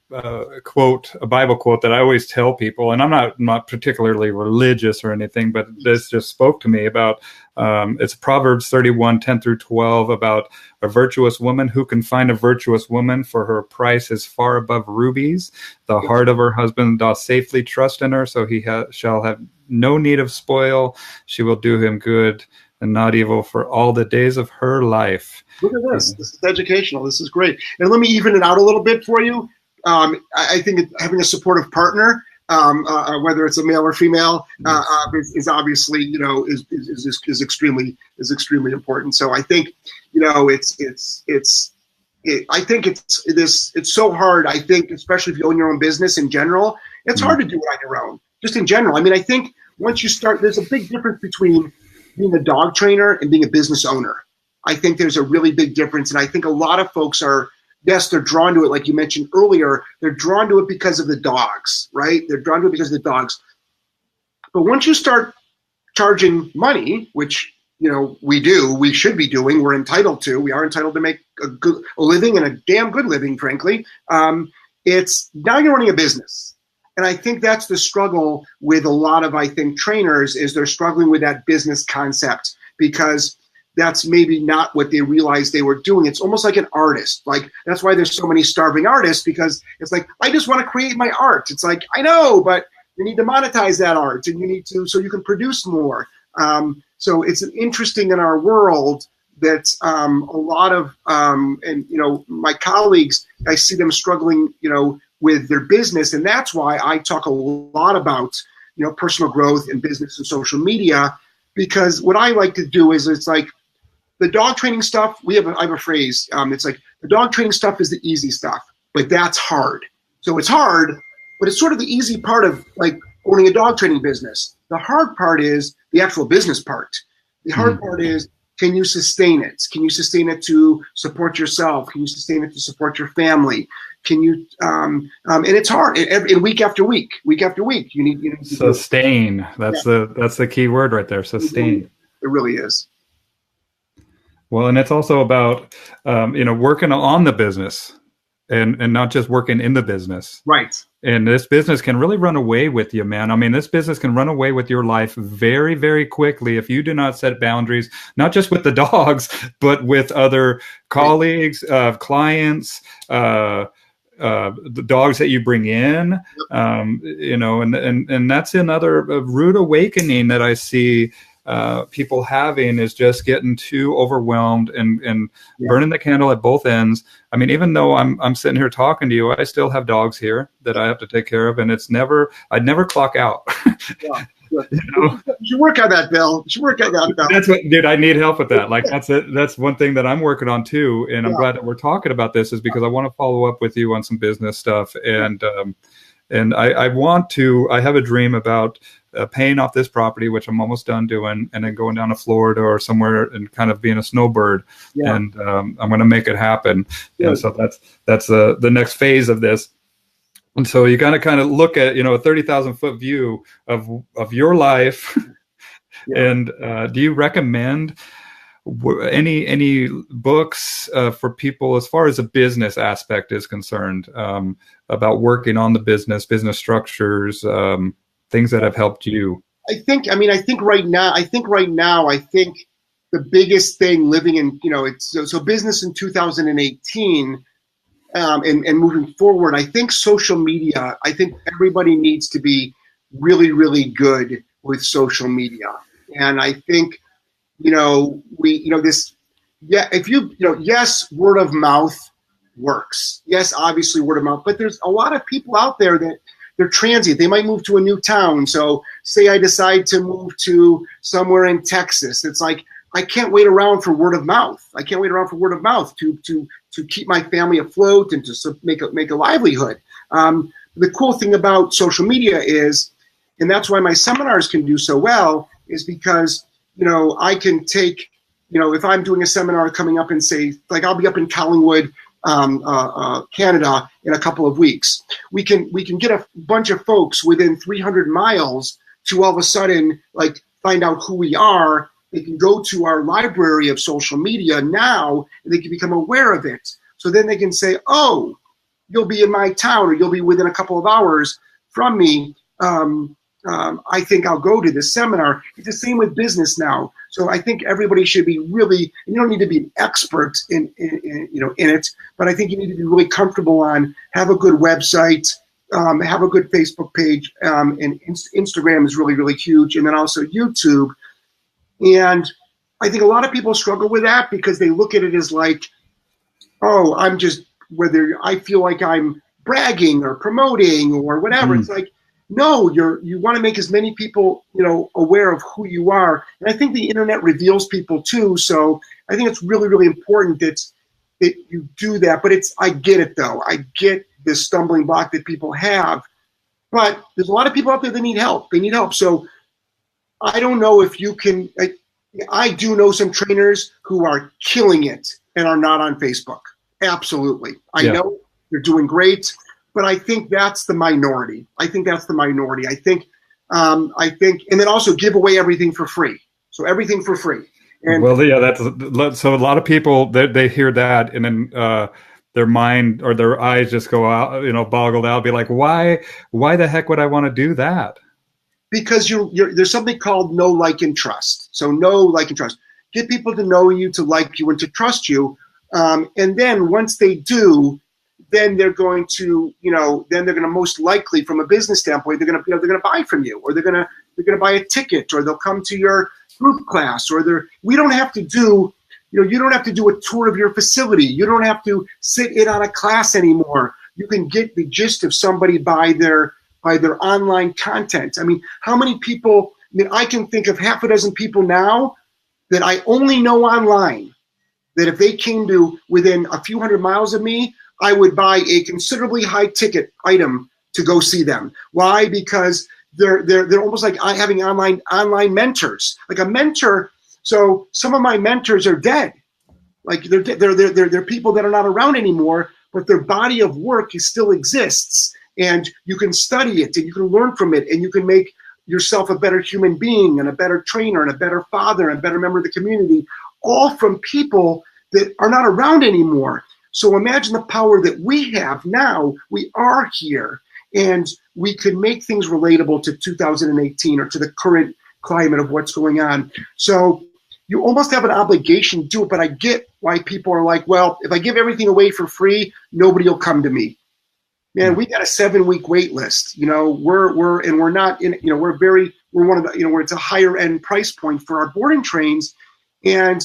quote, a Bible quote that I always tell people, and I'm not particularly religious or anything, but this just spoke to me about. It's Proverbs 31:10-12 about a virtuous woman. Who can find a virtuous woman? For her price is far above rubies. The heart of her husband doth safely trust in her, so he shall have no need of spoil. She will do him good and not evil for all the days of her life. Look at this. This is educational. This is great. And let me even it out a little bit for you. I think having a supportive partner, whether it's a male or female, is obviously is extremely important. So I think it's so hard. I think especially if you own your own business in general, it's hard to do it on your own. Just in general. I think once you start, there's a big difference between being a dog trainer and being a business owner. I think there's a really big difference, and I think a lot of folks are. Yes, they're drawn to it, like you mentioned earlier. They're drawn to it because of the dogs, right? They're drawn to it because of the dogs. But once you start charging money, which we should be doing, we are entitled to make a living, and a damn good living, frankly. It's now you're running a business. And I think that's the struggle with a lot of, I think, trainers, is they're struggling with that business concept, because that's maybe not what they realized they were doing. It's almost like an artist. Like, that's why there's so many starving artists, because it's like, I just want to create my art. It's like, I know, but you need to monetize that art, and you need to, so you can produce more. So it's interesting in our world that a lot of, my colleagues, I see them struggling, with their business. And that's why I talk a lot about, personal growth and business and social media, because what I like to do is, it's like the dog training stuff, I have a phrase, it's like the dog training stuff is the easy stuff, but that's hard. So it's hard, but it's sort of the easy part of like owning a dog training business. The hard part is the actual business part. The hard part is, can you sustain it? Can you sustain it to support yourself? Can you sustain it to support your family? Can you, and it's hard, and week after week, you need to sustain. That's the key word right there. Sustain. It really is. Well, and it's also about, working on the business and not just working in the business. Right. And this business can really run away with you, man. I mean, this business can run away with your life very, very quickly if you do not set boundaries, not just with the dogs, but with other colleagues, clients, the dogs that you bring in, and that's another rude awakening that I see people having, is just getting too overwhelmed and burning the candle at both ends. I mean, even though I'm sitting here talking to you, I still have dogs here that I have to take care of, and I'd never clock out. You should work on that, Bill. You should work on that, Bill. That's what, dude, I need help with that. Like, that's it. That's one thing that I'm working on too. And I'm glad that we're talking about this, is because I want to follow up with you on some business stuff. And I have a dream about paying off this property, which I'm almost done doing, and then going down to Florida or somewhere and kind of being a snowbird. Yeah. And I'm going to make it happen. Yeah. And so that's the next phase of this. And so you got to kind of look at, a 30,000 foot view of your life. And do you recommend any books for people as far as the business aspect is concerned, about working on the business structures, things that have helped you? I think right now, the biggest thing living in, so business in 2018, and moving forward, I think social media, I think everybody needs to be really, really good with social media. And I think, yes, word of mouth works. Yes, obviously word of mouth, but there's a lot of people out there that they're transient. They might move to a new town. So say I decide to move to somewhere in Texas. It's like, I can't wait around for word of mouth. I can't wait around for word of mouth to keep my family afloat and to make a livelihood. The cool thing about social media is, and that's why my seminars can do so well, is because, I can take, if I'm doing a seminar coming up and say, like, I'll be up in Collingwood, Canada in a couple of weeks. We can get a bunch of folks within 300 miles to all of a sudden, like, find out who we are. They can go to our library of social media now, and they can become aware of it. So then they can say, oh, you'll be in my town, or you'll be within a couple of hours from me. I think I'll go to this seminar. It's the same with business now. So I think everybody should be really, you don't need to be an expert in it, but I think you need to be really comfortable have a good website, have a good Facebook page, and Instagram is really, really huge. And then also YouTube. And I think a lot of people struggle with that because they look at it as like, oh, whether I feel like I'm bragging or promoting or whatever. It's like, no, you want to make as many people, aware of who you are. And I think the internet reveals people too. So I think it's really, really important that you do that. But I get it though. I get this stumbling block that people have, but there's a lot of people out there that need help. They need help. So I don't know if you can, I do know some trainers who are killing it and are not on Facebook. Absolutely. I know they're doing great, but I think that's the minority. I think, and then also give away everything for free. So everything for free. And Well, yeah, that's so. A lot of people they hear that, and then their mind or their eyes just go out, boggled out. Be like, why the heck would I want to do that? because there's something called know, like, and trust. So know, like, and trust. Get people to know you, to like you, and to trust you. And then once they do, then they're going to, most likely, from a business standpoint, they're going to buy from you, or they're going to buy a ticket, or they'll come to your group class, or we don't have to do, you don't have to do a tour of your facility. You don't have to sit in on a class anymore. You can get the gist of somebody by their online content. I mean, how many people? I mean, I can think of half a dozen people now that I only know online, that if they came to within a few hundred miles of me, I would buy a considerably high ticket item to go see them. Why? Because they're almost like having online mentors, like a mentor. So some of my mentors are dead. Like they're people that are not around anymore, but their body of work still exists, and you can study it and you can learn from it, and you can make yourself a better human being and a better trainer and a better father and a better member of the community, all from people that are not around anymore. So imagine the power that we have now. We are here, and we can make things relatable to 2018 or to the current climate of what's going on. So you almost have an obligation to do it, but I get why people are like, well, if I give everything away for free, nobody will come to me. Man, we got a 7-week wait list. We're not in, we're one of the, where it's a higher end price point for our boarding trains. And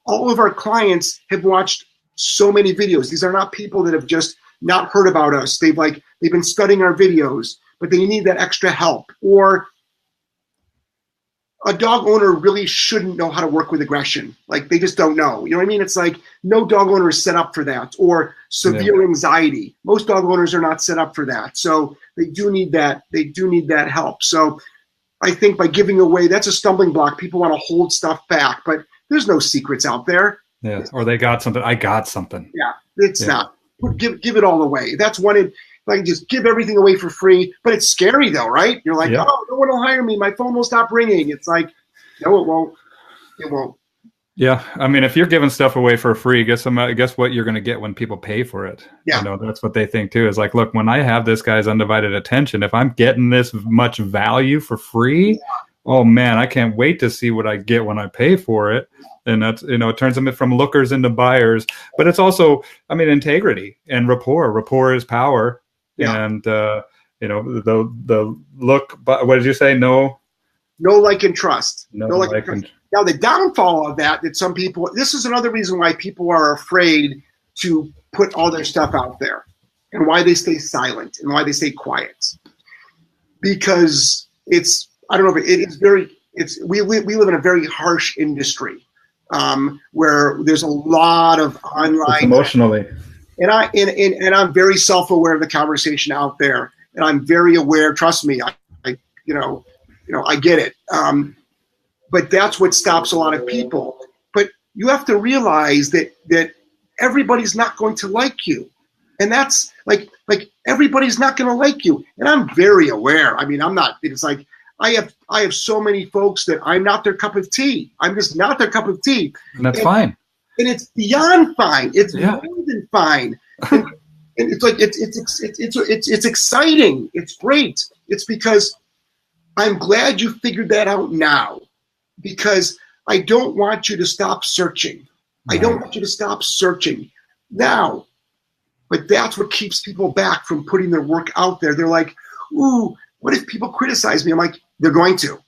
all of our clients have watched so many videos. These are not people that have just not heard about us. They've been studying our videos, but they need that extra help. Or a dog owner really shouldn't know how to work with aggression. Like, they just don't know. You know what I mean? It's like no dog owner is set up for that. Or severe anxiety. Most dog owners are not set up for that. So they do need that. They do need that help. So I think by giving away, that's a stumbling block. People want to hold stuff back, but there's no secrets out there. Yeah. Or they got something. I got something. Yeah. It's not. Give it all away. That's one. If I can just give everything away for free, but it's scary though, right? You're like, oh, no one will hire me. My phone will stop ringing. It's like, no, it won't. It won't. Yeah, I mean, if you're giving stuff away for free, guess what you're going to get when people pay for it. Yeah, that's what they think too. Is like, look, when I have this guy's undivided attention, if I'm getting this much value for free, oh man, I can't wait to see what I get when I pay for it. And that's, it turns them from lookers into buyers. But it's also, I mean, integrity and rapport. Rapport is power. Yeah. And the look. But what did you say? No, like, and trust. No, like, and trust. Now, the downfall of that some people, this is another reason why people are afraid to put all their stuff out there, and why they stay silent and why they stay quiet. Because I don't know, but we live in a very harsh industry where there's a lot of online. It's emotionally. And I'm very self-aware of the conversation out there, and I'm very aware. Trust me, I get it. But that's what stops a lot of people. But you have to realize that everybody's not going to like you, and that's like everybody's not going to like you. And I'm very aware. I mean, I'm not. It's like I have so many folks that I'm not their cup of tea. I'm just not their cup of tea. And that's fine. And it's beyond fine. It's more than fine. And it's like it's exciting. It's great. It's because I'm glad you figured that out now, because I don't want you to stop searching. Right. I don't want you to stop searching now. But that's what keeps people back from putting their work out there. They're like, ooh, what if people criticize me? I'm like, they're going to.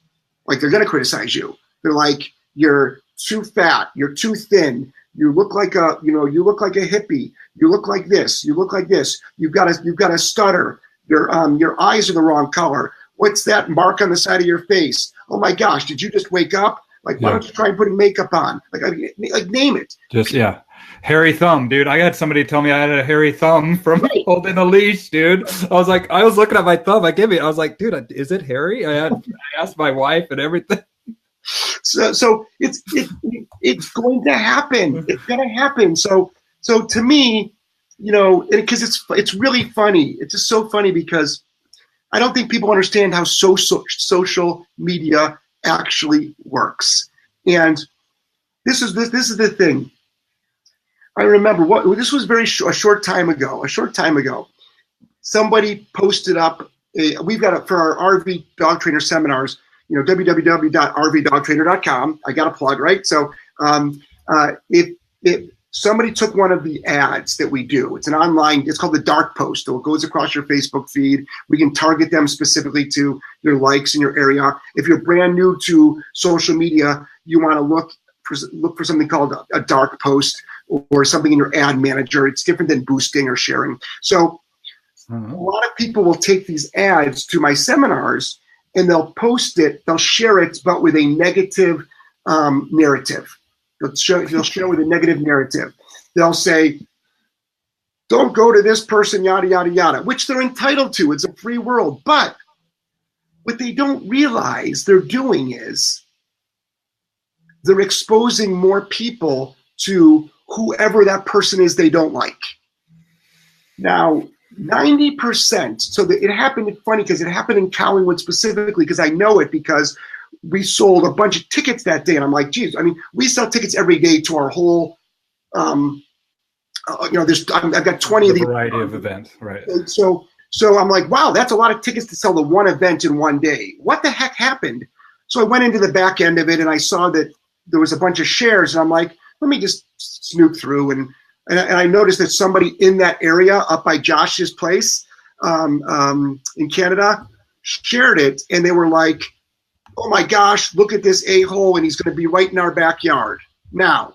Like, they're going to criticize you. They're like, you're too fat. You're too thin. You look like a hippie. You look like this. You look like this. You've got a stutter. Your eyes are the wrong color. What's that mark on the side of your face? Oh my gosh, did you just wake up? Like, why don't you try putting makeup on? Like name it. Just, hairy thumb, dude. I had somebody tell me I had a hairy thumb from holding a leash, dude. I was looking at my thumb. I was like, dude, is it hairy? I asked my wife and everything. So it's going to happen. It's going to happen. So to me, because it's really funny. It's just so funny because I don't think people understand how social media actually works. And this is the thing. I remember this was a short time ago. Somebody posted up. We've got for our RV dog trainer seminars. www.rvdogtrainer.com. I got a plug, right? So if somebody took one of the ads that we do, it's an online. It's called the dark post. So it goes across your Facebook feed. We can target them specifically to your likes in your area. If you're brand new to social media, you want to look for something called a dark post or something in your ad manager. It's different than boosting or sharing. So a lot of people will take these ads to my seminars and they'll post it, they'll share it, but with a negative narrative. They'll share with a negative narrative. They'll say, don't go to this person, yada, yada, yada, which they're entitled to. It's a free world. But what they don't realize they're doing is they're exposing more people to whoever that person is they don't like. Now, 90%, so it happened, it's funny because it happened in Collingwood specifically because I know it because we sold a bunch of tickets that day. And I'm like, geez, I mean, we sell tickets every day to our whole, I've got 20 of these. Variety of events, right. So I'm like, wow, that's a lot of tickets to sell to one event in one day. What the heck happened? So I went into the back end of it and I saw that there was a bunch of shares and I'm like, let me just snoop through. And I noticed that somebody in that area up by Josh's place in Canada shared it. And they were like, oh my gosh, look at this a-hole and he's going to be right in our backyard. Now,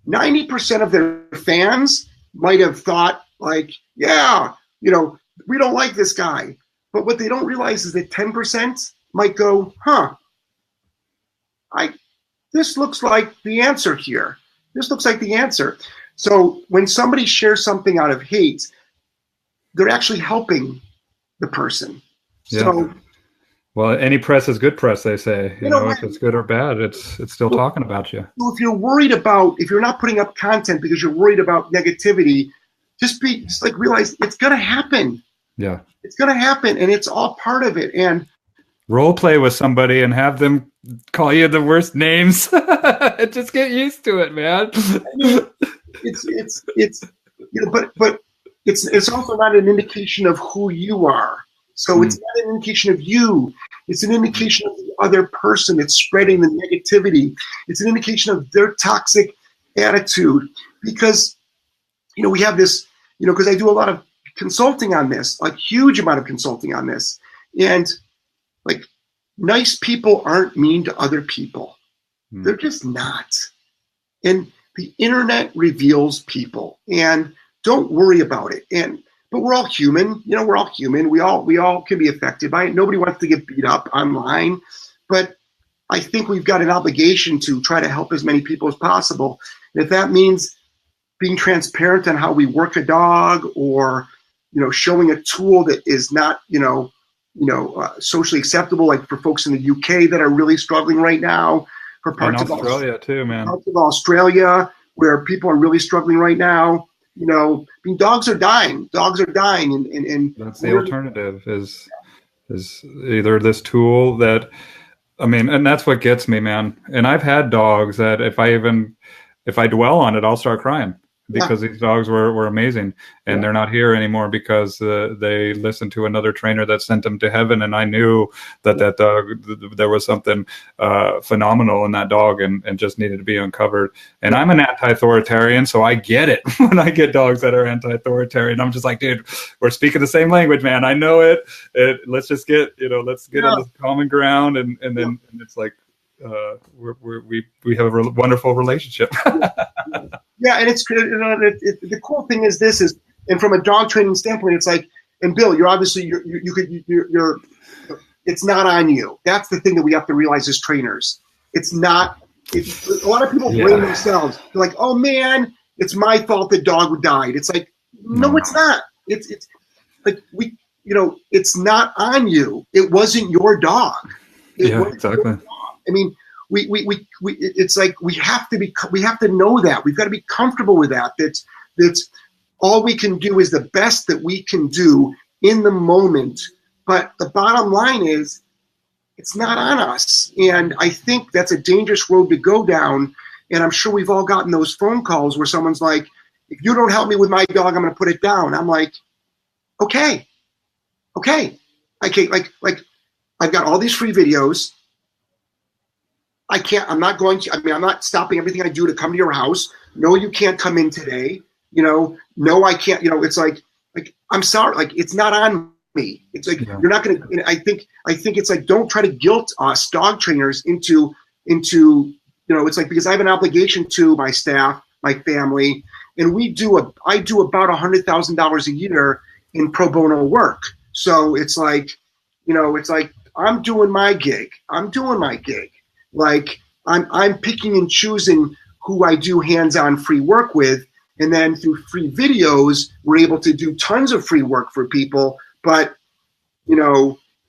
90% of their fans might have thought like, yeah, we don't like this guy. But what they don't realize is that 10% might go, this looks like the answer here. This looks like the answer. So when somebody shares something out of hate, they're actually helping the person. Yeah. So, well, any press is good press, they say. If it's good or bad, it's still talking about you. So if you're not putting up content because you're worried about negativity, just realize it's going to happen. Yeah. It's going to happen, and it's all part of it. And role play with somebody and have them call you the worst names. Just get used to it, man. I mean, but it's also not an indication of who you are. So it's not an indication of you. It's an indication of the other person that's spreading the negativity. It's an indication of their toxic attitude. Because, we have this, because I do a lot of consulting on this, a huge amount of consulting on this. And like, nice people aren't mean to other people. They're just not. And the internet reveals people. And don't worry about it. But we're all human. We're all human. We all can be affected by it. Nobody wants to get beat up online. But I think we've got an obligation to try to help as many people as possible. And if that means being transparent on how we work a dog or, showing a tool that is not, socially acceptable, like for folks in the UK that are really struggling right now, for parts of Australia too, man. Parts of Australia where people are really struggling right now. Dogs are dying. And that's the alternative is either this tool that, and that's what gets me, man. And I've had dogs that if I dwell on it, I'll start crying. Because these dogs were amazing, and they're not here anymore because they listened to another trainer that sent them to heaven, and I knew that dog, there was something phenomenal in that dog, and just needed to be uncovered. And I'm an anti-authoritarian, so I get it when I get dogs that are anti-authoritarian. I'm just like, dude, we're speaking the same language, man. I know it. Let's just get on this common ground, and then it's like we have a wonderful relationship. Yeah, and the cool thing is and from a dog training standpoint, it's like, and Bill, you're obviously you're it's not on you. That's the thing that we have to realize as trainers. It's not. A lot of people blame themselves. They're like, oh man, it's my fault the dog died. It's like, no, it's not. It's like it's not on you. It wasn't your dog. Exactly. I mean, we it's like we have to know that. We've got to be comfortable with that. That's all we can do is the best that we can do in the moment. But the bottom line is it's not on us. And I think that's a dangerous road to go down. And I'm sure we've all gotten those phone calls where someone's like, if you don't help me with my dog, I'm going to put it down. I'm like, okay. Like I've got all these free videos. I'm not stopping everything I do to come to your house. No, you can't come in today. No, I can't, it's like, I'm sorry, like, it's not on me. It's like, you're not going to, I think it's like, don't try to guilt us dog trainers into, it's like, because I have an obligation to my staff, my family, and I do about $100,000 a year in pro bono work. So it's like, I'm doing my gig. Like I'm picking and choosing who I do hands-on free work with. And then through free videos, we're able to do tons of free work for people. But,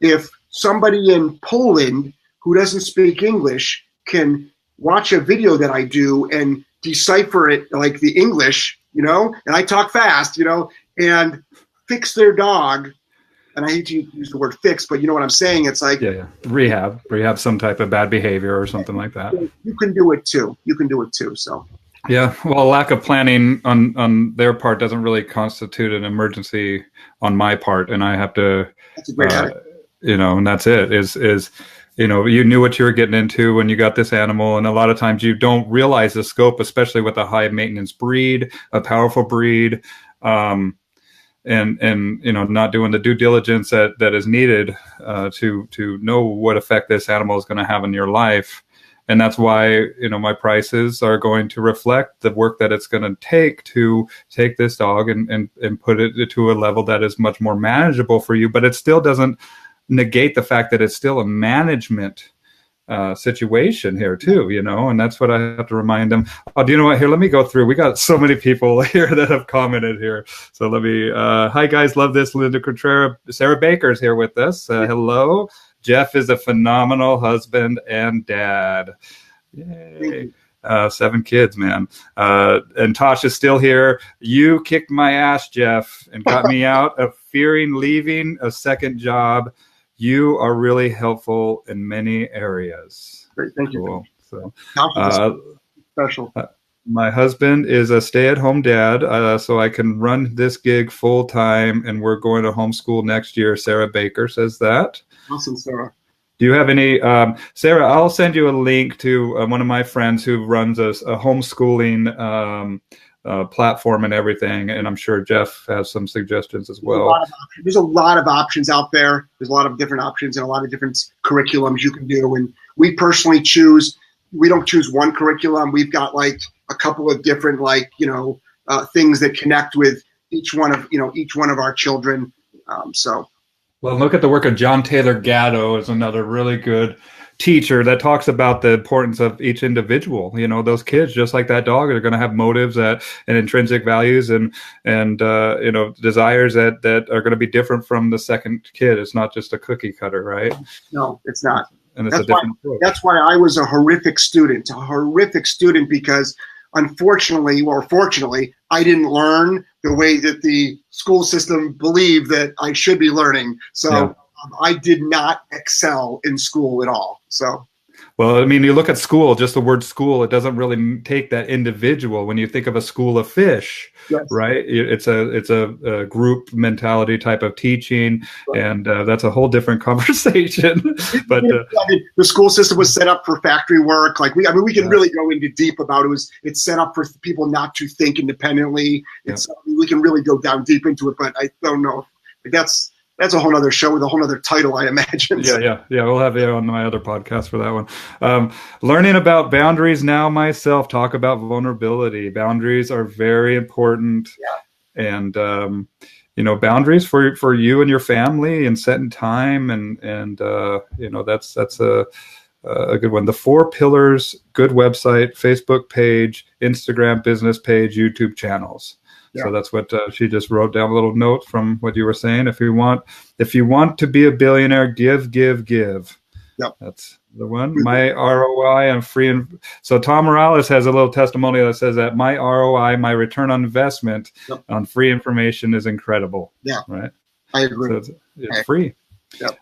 if somebody in Poland who doesn't speak English can watch a video that I do and decipher it like the English, and I talk fast, and fix their dog. And I hate to use the word fix, but you know what I'm saying? It's like rehab some type of bad behavior or something like that. You can do it too. So yeah, well, lack of planning on their part doesn't really constitute an emergency on my part, and I have to. That's a great and that's it. Is you knew what you were getting into when you got this animal, and a lot of times you don't realize the scope, especially with a high maintenance breed, a powerful breed. And not doing the due diligence that is needed to know what effect this animal is going to have in your life. And that's why, my prices are going to reflect the work that it's going to take this dog and put it to a level that is much more manageable for you. But it still doesn't negate the fact that it's still a management situation here too, and that's what I have to remind them. Oh, do you know what? Here, let me go through. We got so many people here that have commented here. So let me, hi guys, love this. Linda Contreras, Sarah Baker's here with us. Hello. Jeff is a phenomenal husband and dad. Yay. 7 kids, man. And Tosh is still here. You kicked my ass, Jeff, and got me out of fearing leaving a second job. You are really helpful in many areas. Great, thank you. Cool. So, special. My husband is a stay-at-home dad, so I can run this gig full time, and we're going to homeschool next year. Sarah Baker says that. Awesome, Sarah. Do you have any, Sarah? I'll send you a link to one of my friends who runs a homeschooling platform and everything, and I'm sure Jeff has some suggestions as well. There's a lot of options out there. There's a lot of different options and a lot of different curriculums you can do. And we personally we don't choose one curriculum. We've got like a couple of different things that connect with each one of our children. Well, look at the work of John Taylor Gatto is another really good teacher that talks about the importance of each individual. Those kids, just like that dog, are going to have motives and intrinsic values and desires that are going to be different from the second kid. It's not just a cookie cutter, right? No, it's not. And it's that's why I was a horrific student because unfortunately, or fortunately, I didn't learn the way that the school system believed that I should be learning. So I did not excel in school at all. So, well, I mean, you look at school, just the word school, it doesn't really take that individual. When you think of a school of fish, yes, right? It's a group mentality type of teaching, right. And that's a whole different conversation. But the school system was set up for factory work. Like we can really go into deep about it. It's set up for people not to think independently. We can really go down deep into it, but I don't know. That's a whole other show with a whole other title, I imagine. Yeah. We'll have you on my other podcast for that one. Learning about boundaries now myself, talk about vulnerability. Boundaries are very important. Yeah. And, boundaries for you and your family and setting time. And that's a good one. The 4 pillars, good website, Facebook page, Instagram business page, YouTube channels. Yeah. So that's what she just wrote down a little note from what you were saying. If you want to be a billionaire, give. Yep. That's the one. My ROI, I'm free. So Tom Morales has a little testimonial that says that my ROI, my return on investment on free information is incredible. Yeah. Right. I agree. So it's free.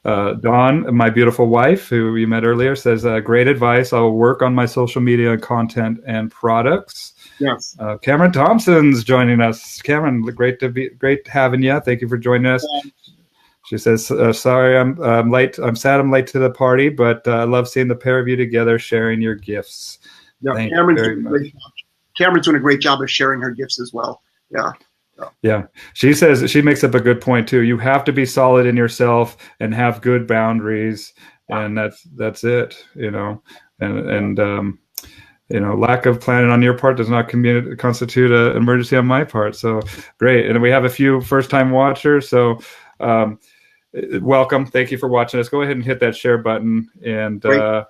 Dawn, my beautiful wife, who you met earlier, says, great advice. I will work on my social media content and products. Yes. Cameron Thompson's joining us. Cameron, great having you. Thank you for joining us. She says, sorry, I'm late. I'm sad I'm late to the party, but I love seeing the pair of you together sharing your gifts. Yeah, Cameron's doing a great job of sharing her gifts as well. Yeah. Yeah. She says, she makes up a good point too. You have to be solid in yourself and have good boundaries. And that's it, and lack of planning on your part does not constitute an emergency on my part. So great. And we have a few first-time watchers. So welcome. Thank you for watching us. Go ahead and hit that share button. And I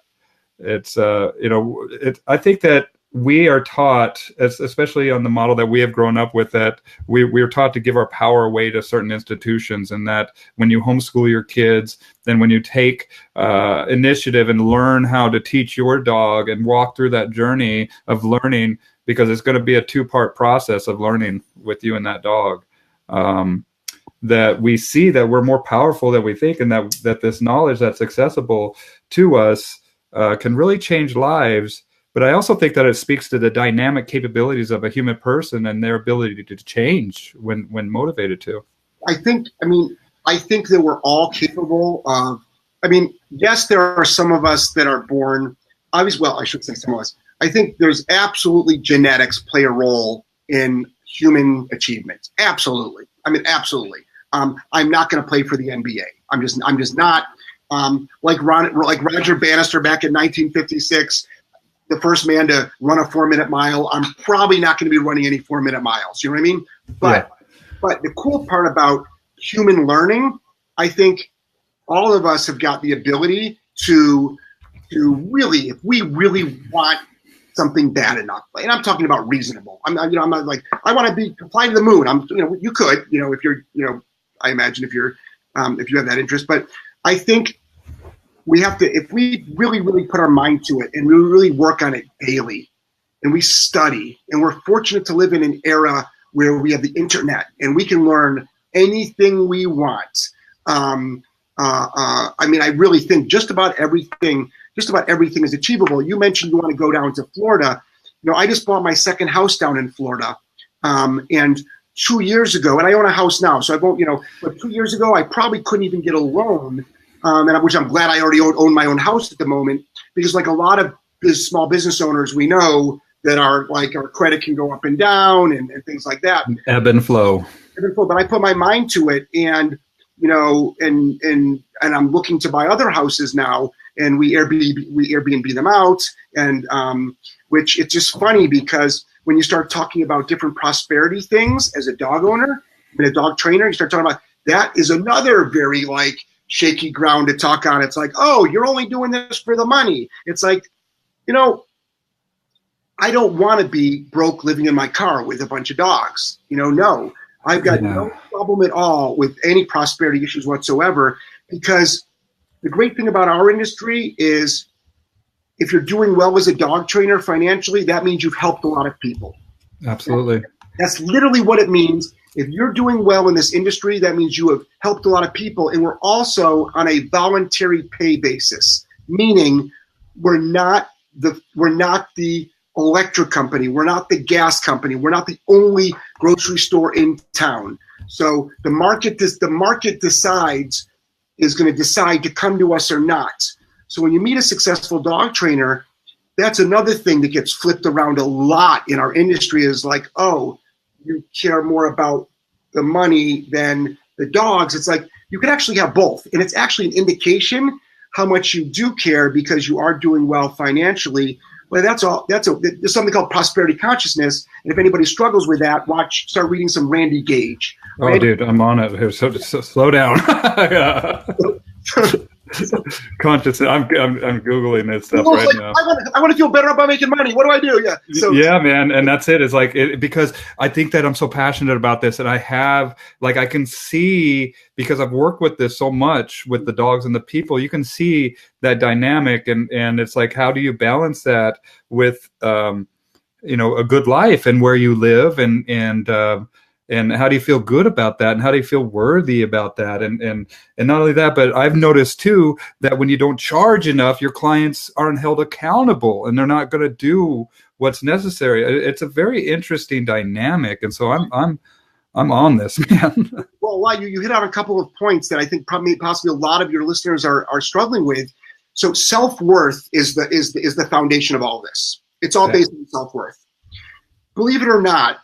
think that we are taught, especially on the model that we have grown up with, that we are taught to give our power away to certain institutions, and that when you homeschool your kids, then when you take initiative and learn how to teach your dog and walk through that journey of learning, because it's going to be a two-part process of learning with you and that dog, that we see that we're more powerful than we think, and that this knowledge that's accessible to us can really change lives. But I also think that it speaks to the dynamic capabilities of a human person and their ability to change when motivated to. I think that we're all capable of, yes, there are some of us that are born, I should say some of us. I think there's absolutely genetics play a role in human achievement. Absolutely. Absolutely. I'm not going to play for the NBA. I'm just not. Like Roger Bannister back in 1956, the first man to run a 4-minute mile. I'm probably not going to be running any 4-minute miles. You know what I mean? But the cool part about human learning, I think all of us have got the ability to really, if we really want something bad enough, and I'm talking about reasonable. I'm not like, I want to fly to the moon. You could, if you're, I imagine if you have that interest, but I think we have to, if we really, really put our mind to it and we really work on it daily and we study, and we're fortunate to live in an era where we have the internet and we can learn anything we want. I really think just about everything is achievable. You mentioned you want to go down to Florida. I just bought my second house down in Florida. And 2 years ago, and I own a house now, so I won't, but 2 years ago, I probably couldn't even get a loan. Which I'm glad I already own my own house at the moment, because like a lot of small business owners we know that are like, our credit can go up and down and things like that. Ebb and flow. But I put my mind to it, and and I'm looking to buy other houses now, and we Airbnb them out, and which it's just funny because when you start talking about different prosperity things as a dog owner and a dog trainer, you start talking about that is another very like shaky ground to talk on. It's like, oh, you're only doing this for the money. It's like, I don't want to be broke living in my car with a bunch of dogs. No, I've got no problem at all with any prosperity issues whatsoever, because the great thing about our industry is if you're doing well as a dog trainer financially, that means you've helped a lot of people. Absolutely. That's literally what it means. If you're doing well in this industry, that means you have helped a lot of people. And we're also on a voluntary pay basis, meaning we're not the electric company. We're not the gas company. We're not the only grocery store in town. So the market is going to decide to come to us or not. So when you meet a successful dog trainer, that's another thing that gets flipped around a lot in our industry, is like, oh, you care more about the money than the dogs. It's like you can actually have both, and it's actually an indication how much you do care because you are doing well financially. Well, there's something called prosperity consciousness, and if anybody struggles with that, start reading some Randy Gage. Oh, dude, I'm on it here. So slow down. Consciousness. I'm googling this stuff right now. I want to feel better about making money. What do I do? Yeah. So yeah, man, and that's it. It's like because I think that I'm so passionate about this, and I can see, because I've worked with this so much with the dogs and the people. You can see that dynamic, and it's like, how do you balance that with a good life and where you live, and and how do you feel good about that, and how do you feel worthy about that, and not only that, but I've noticed too that when you don't charge enough, your clients aren't held accountable, and they're not going to do what's necessary. It's a very interesting dynamic, and so I'm on this, man. Well, you hit on a couple of points that I think possibly a lot of your listeners are struggling with. So self-worth is the foundation of all this. It's all based on self-worth. Believe it or not,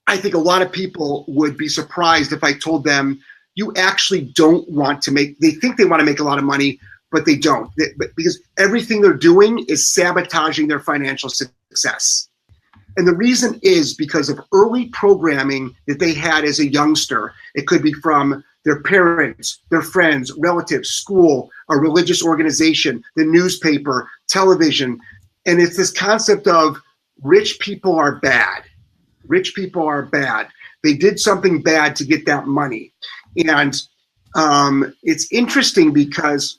I think a lot of people would be surprised if I told them you actually don't want to they think they want to make a lot of money, but they don't. Because everything they're doing is sabotaging their financial success. And the reason is because of early programming that they had as a youngster. It could be from their parents, their friends, relatives, school, a religious organization, the newspaper, television. And it's this concept of rich people are bad. Rich people are bad. They did something bad to get that money. And it's interesting because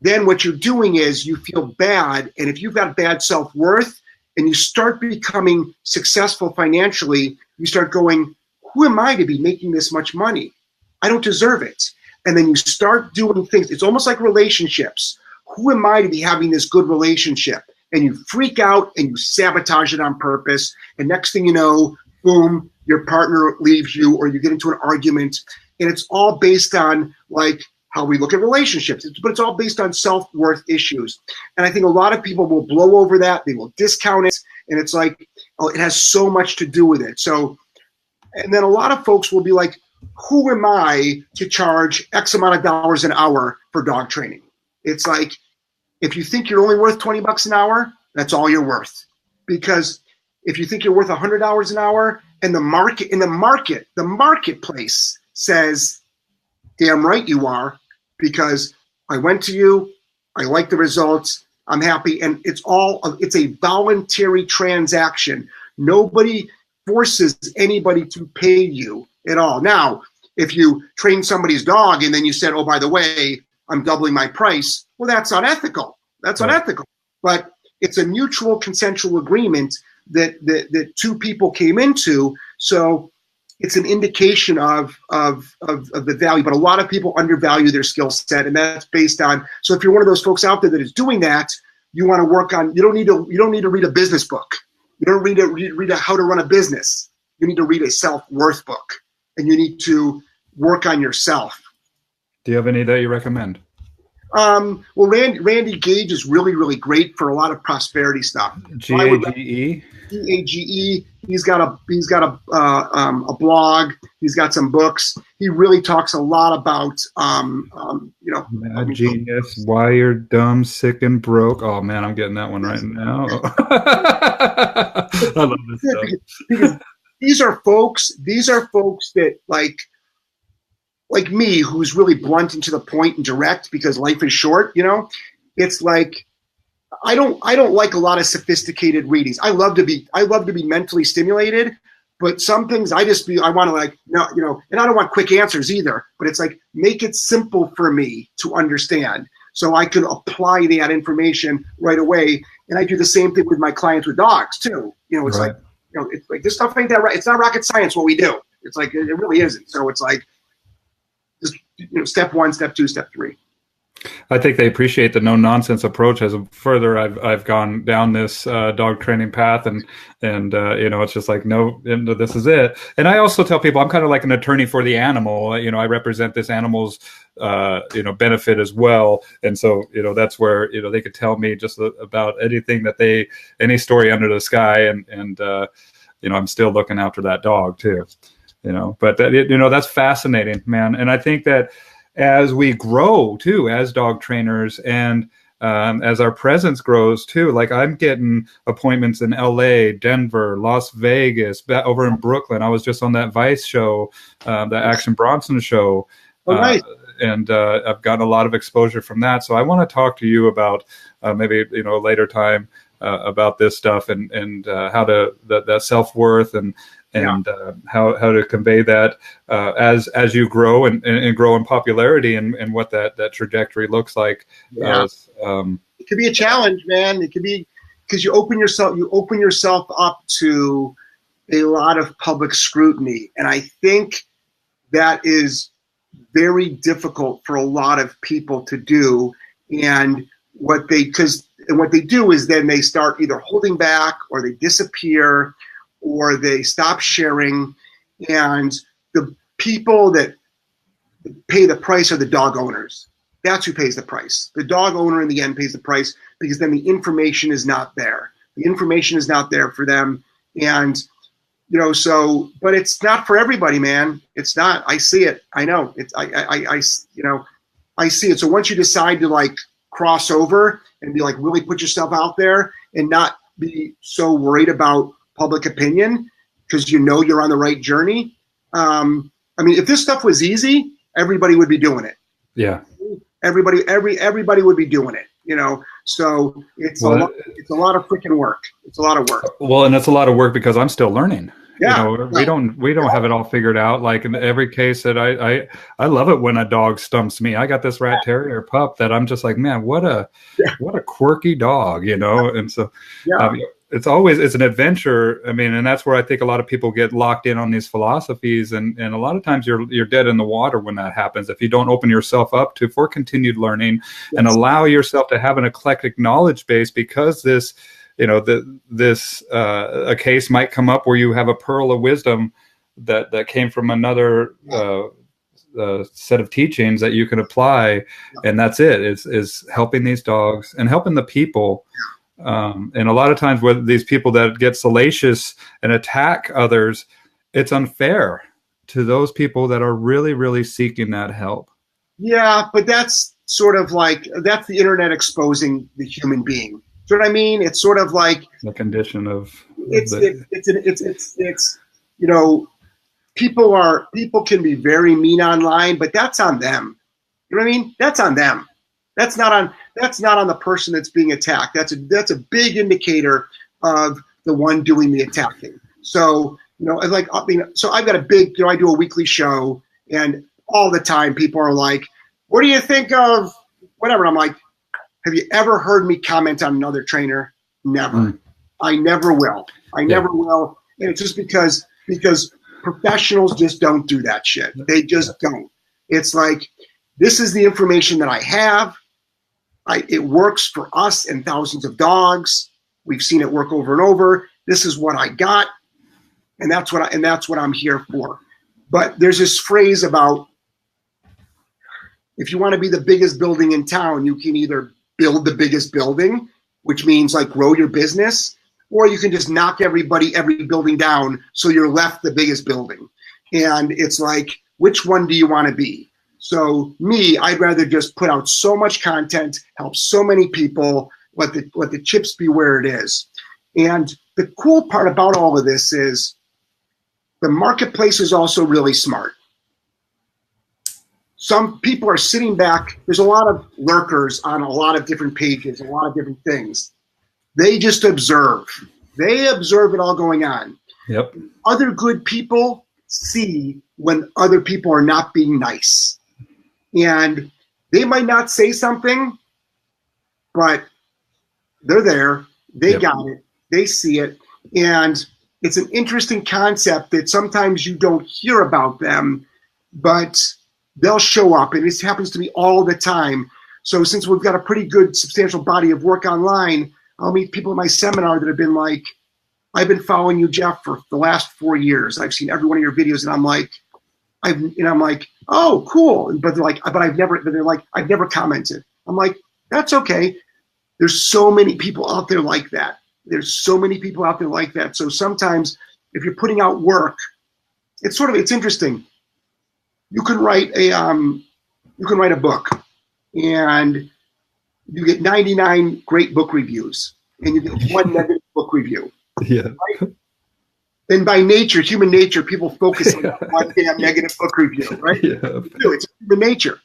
then what you're doing is you feel bad. And if you've got bad self-worth and you start becoming successful financially, you start going, who am I to be making this much money? I don't deserve it. And then you start doing things. It's almost like relationships. Who am I to be having this good relationship? And you freak out and you sabotage it on purpose. And next thing you know, boom, your partner leaves you or you get into an argument. And it's all based on like how we look at relationships, but it's all based on self-worth issues. And I think a lot of people will blow over that. They will discount it. And it's like, oh, it has so much to do with it. So, and then a lot of folks will be like, who am I to charge X amount of dollars an hour for dog training? It's like, if you think you're only worth $20 an hour, that's all you're worth. Because if you think you're worth $100 an hour and the marketplace says, damn right you are, because I went to you, I like the results, I'm happy. And it's a voluntary transaction. Nobody forces anybody to pay you at all. Now, if you train somebody's dog and then you said, oh, by the way, I'm doubling my price, well, that's unethical. That's unethical. But it's a mutual consensual agreement that two people came into. So it's an indication of the value. But a lot of people undervalue their skill set, and that's based on. So if you're one of those folks out there that is doing that, you want to work on. You don't need to read a business book. You don't read how to run a business. You need to read a self-worth book, and you need to work on yourself. Do you have any that you recommend? Well, Randy Gage is really, really great for a lot of prosperity stuff. Gage? Gage. He's got a blog. He's got some books. He really talks a lot about Mad Genius, Why You're Dumb, Sick and Broke. Oh man, I'm getting that one right now. I love this stuff. Because these are folks that like me, who's really blunt and to the point and direct because life is short, it's like, I don't like a lot of sophisticated readings. I love to be mentally stimulated, but some things I want to and I don't want quick answers either, but it's like, make it simple for me to understand so I can apply that information right away. And I do the same thing with my clients with dogs too. It's right. It's like, this stuff ain't that right. It's not rocket science what we do. It's like, it really isn't. So it's like, just, step 1, step 2, step 3. I think they appreciate the no nonsense approach. As further I've gone down this dog training path, and it's just like, no, this is it. And I also tell people I'm kind of like an attorney for the animal. I represent this animal's benefit as well, and so that's where they could tell me just about anything that any story under the sky, and I'm still looking after that dog too. But that's fascinating, man. And I think that as we grow too, as dog trainers, and as our presence grows too, like I'm getting appointments in LA, Denver, Las Vegas, over in Brooklyn. I was just on that Vice show, the Action Bronson show. Oh, nice. And I've gotten a lot of exposure from that. So I want to talk to you about maybe, later time about this stuff and how that self-worth and how to convey that as you grow and grow in popularity and what that trajectory looks like. Yeah. It could be a challenge, man. It could be because you open yourself up to a lot of public scrutiny. And I think that is very difficult for a lot of people to do. And what they do is then they start either holding back, or they disappear, or they stop sharing. And the people that pay the price are the dog owners. That's who pays the price. The dog owner in the end pays the price, because then the information is not there. The information is not there for them. And but it's not for everybody, man. It's not. I see it. I know. I see it. So once you decide to like cross over and be like really put yourself out there and not be so worried about public opinion, because you're on the right journey. I mean, if this stuff was easy, everybody would be doing it. Yeah. Everybody would be doing it. So it's a lot of freaking work. It's a lot of work. Well, and it's a lot of work because I'm still learning. Yeah. We don't have it all figured out. Like in every case that I love it when a dog stumps me. I got this rat terrier pup that I'm just like, man, what a quirky dog, And so it's an adventure. I mean, and that's where I think a lot of people get locked in on these philosophies, and a lot of times you're dead in the water when that happens. If you don't open yourself up for continued learning and allow yourself to have an eclectic knowledge base, because this, a case might come up where you have a pearl of wisdom that came from another set of teachings that you can apply, and that's it. Is helping these dogs and helping the people. And a lot of times with these people that get salacious and attack others, it's unfair to those people that are really, really seeking that help. Yeah, but that's sort of like, that's the internet exposing the human being. Do you know what I mean? It's sort of like the condition of people can be very mean online, but that's on them. You know what I mean? That's on them. That's not on the person that's being attacked. That's a big indicator of the one doing the attacking. So, so I've got a big, I do a weekly show, and all the time people are like, what do you think of whatever? And I'm like, have you ever heard me comment on another trainer? Never. I never will. Never will. And it's just because professionals just don't do that shit. They just don't. It's like, this is the information that I have. It works for us and thousands of dogs. We've seen it work over and over. This is what I got, and that's what I'm here for. But there's this phrase about, if you want to be the biggest building in town, you can either build the biggest building, which means like grow your business, or you can just knock every building down so you're left the biggest building. And it's like, which one do you want to be? So me, I'd rather just put out so much content, help so many people, let the chips be where it is. And the cool part about all of this is the marketplace is also really smart. Some people are sitting back. There's a lot of lurkers on a lot of different pages, a lot of different things. They just observe. They observe it all going on. Yep. Other good people see when other people are not being nice. And they might not say something, but they're there. They got it. They see it. And it's an interesting concept that sometimes you don't hear about them, but they'll show up. And this happens to me all the time. So since we've got a pretty good, substantial body of work online, I'll meet people in my seminar that have been like, I've been following you, Jeff, for the last 4 years. I've seen every one of your videos. And I'm like, oh, cool. But they're like, I've never commented. I'm like, that's okay. There's so many people out there like that. So sometimes if you're putting out work, it's interesting. You can write a book, and you get 99 great book reviews, and you get one negative book review. Yeah. Right? And by nature, human nature, people focus on one damn negative book review, right? Yeah. It's human nature.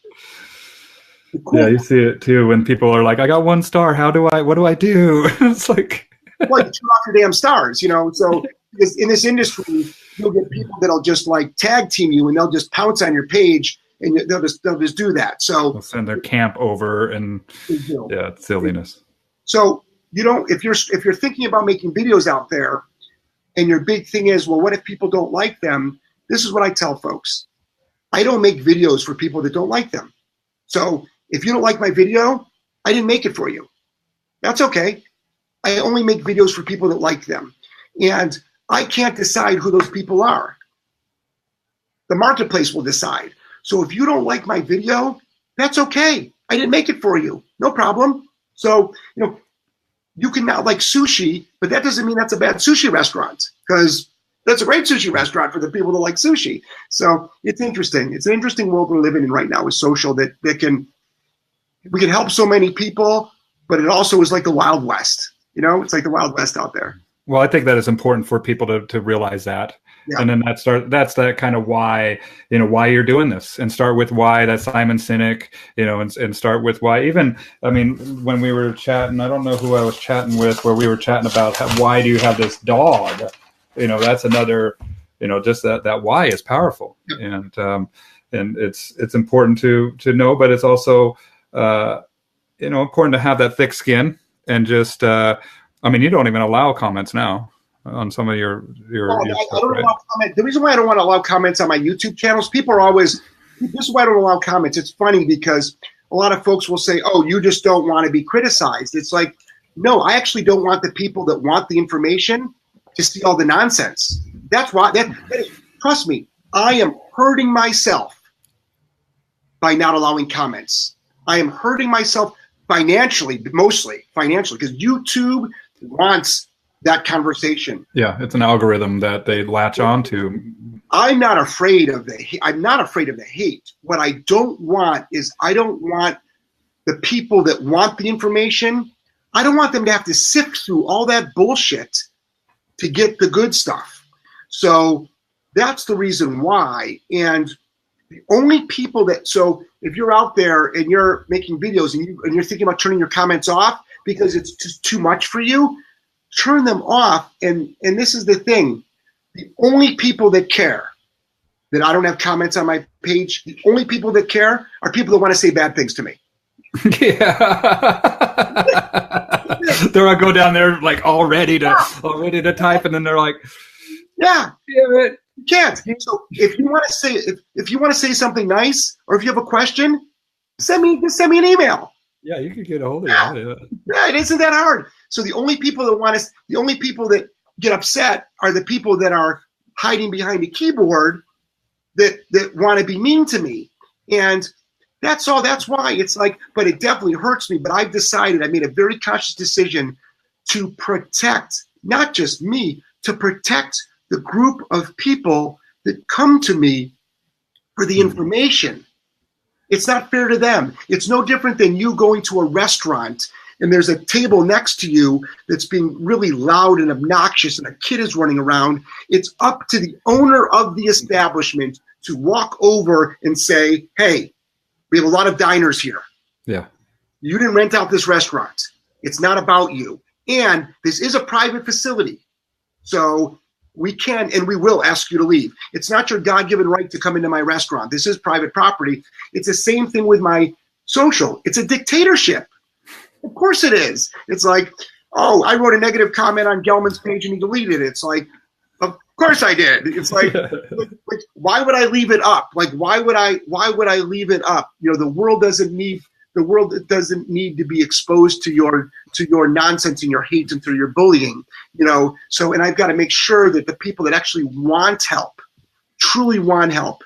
Cool. Yeah, you see it too when people are like, I got 1 star. What do I do? It's like, well, you turn off your damn stars, So because in this industry, you'll get people that'll just like tag team you, and they'll just pounce on your page, and they'll just do that. So they'll send their camp over, and it's silliness. So if you're thinking about making videos out there, and your big thing is, well, what if people don't like them? This is what I tell folks. I don't make videos for people that don't like them. So if you don't like my video, I didn't make it for you. That's okay. I only make videos for people that like them. And I can't decide who those people are. The marketplace will decide. So if you don't like my video, that's okay. I didn't make it for you. No problem. So, you can not like sushi, but that doesn't mean that's a bad sushi restaurant, because that's a great sushi restaurant for the people that like sushi. So it's interesting. It's an interesting world we're living in right now with social that we can help so many people, but it also is like the Wild West. It's like the Wild West out there. Well, I think that is important for people to realize that. Yeah. And then that's that kind of why you're doing this, and start with why that Simon Sinek, and start with why. Even, when we were chatting, I don't know who I was chatting with, where we were chatting about why do you have this dog? That's another, just that why is powerful. Yeah. And it's important to know, but it's also, important to have that thick skin and just, you don't even allow comments now on some of your stuff, right? The reason why I don't want to allow comments on my YouTube channels, people are always, this is why I don't allow comments. It's funny because a lot of folks will say, oh, you just don't want to be criticized. It's like, no, I actually don't want the people that want the information to see all the nonsense. That's why, trust me, I am hurting myself by not allowing comments. I am hurting myself financially, mostly financially, because YouTube wants that conversation. Yeah, it's an algorithm that they latch on to. I'm not afraid of the hate. What I don't want is, I don't want the people that want the information, I don't want them to have to sift through all that bullshit to get the good stuff. So that's the reason why. And the only people so if you're out there and you're making videos and you're thinking about turning your comments off because it's just too much for you, turn them off. And this is the thing. The only people that care that I don't have comments on my page, the only people that care are people that want to say bad things to me. Yeah. They'll go down there like all ready to type, and then they're like, yeah, damn it. You can't. So if you want to say something nice, or if you have a question, send me an email. Yeah, you can get a hold of it. Yeah, it isn't that hard. So the only people that get upset are the people that are hiding behind a keyboard that want to be mean to me. And that's all. That's why it's like, but it definitely hurts me. But I've decided, I made a very conscious decision to protect, not just me, to protect the group of people that come to me for the information. It's not fair to them. It's no different than you going to a restaurant and there's a table next to you that's being really loud and obnoxious and a kid is running around. It's up to the owner of the establishment to walk over and say, hey, we have a lot of diners here. Yeah. You didn't rent out this restaurant. It's not about you. And this is a private facility. So we can and we will ask you to leave. It's not your God-given right to come into my restaurant. This is private property. It's the same thing with my social. It's a dictatorship. Of course it is. It's like, oh, I wrote a negative comment on Gellman's page and he deleted it. It's like, of course I did. It's like, like, why would I leave it up? Like, why would I leave it up? You know, the world doesn't need to be exposed to your nonsense and your hate and through your bullying, you know. So, and I've got to make sure that the people that actually want help, truly want help,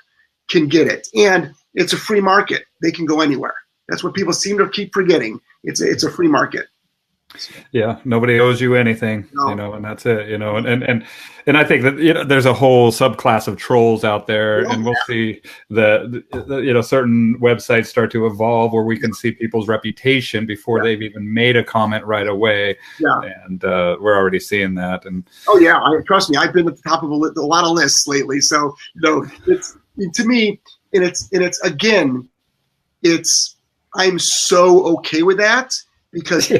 can get it. And it's a free market. They can go anywhere. That's what people seem to keep forgetting. It's a free market. Yeah, nobody owes you anything, no. You know, and that's it, you know, and I think that, you know, there's a whole subclass of trolls out there, and we'll see the you know, certain websites start to evolve where we can see people's reputation before they've even made a comment right away. Yeah, and we're already seeing that. And oh yeah, trust me, I've been at the top of a lot of lists lately. So, you know, it's, to me, and it's again, I'm so okay with that because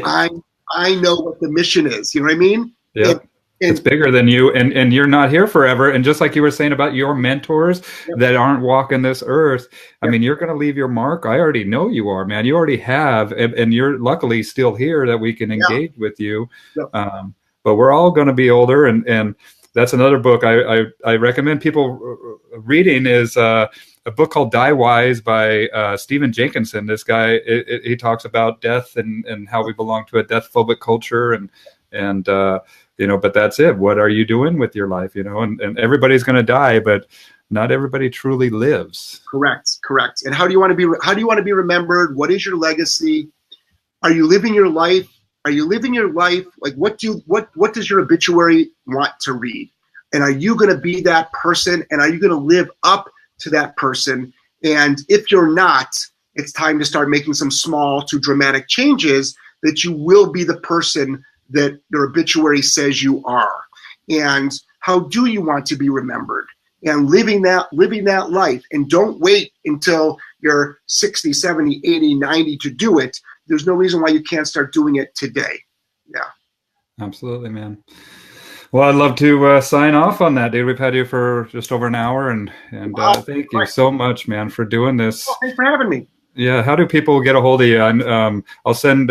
I know what the mission is. You know what I mean? Yeah. And it's bigger than you, and you're not here forever. And just like you were saying about your mentors that aren't walking this earth, I mean, you're going to leave your mark. I already know you are, man. You already have, and you're luckily still here that we can engage with you. But we're all going to be older, and that's another book I recommend people reading is a book called Die Wise by Stephen Jenkinson. This guy, he talks about death and how we belong to a death phobic culture and but that's it. What are you doing with your life? And everybody's going to die, but not everybody truly lives. Correct. And how do you want to be remembered? What is your legacy? Are you living your life? Like what does your obituary want to read? And are you going to be that person? And are you going to live up to that person? And if you're not, it's time to start making some small to dramatic changes that you will be the person that your obituary says you are. And how do you want to be remembered? And living that life. And don't wait until you're 60, 70, 80, 90 to do it. There's no reason why you can't start doing it today. Yeah. Absolutely, man. Well, I'd love to sign off on that, dude. We've had you for just over an hour, and Wow. Thank you so much, man, for doing this. Well, thanks for having me. Yeah, how do people get a hold of you? I'll share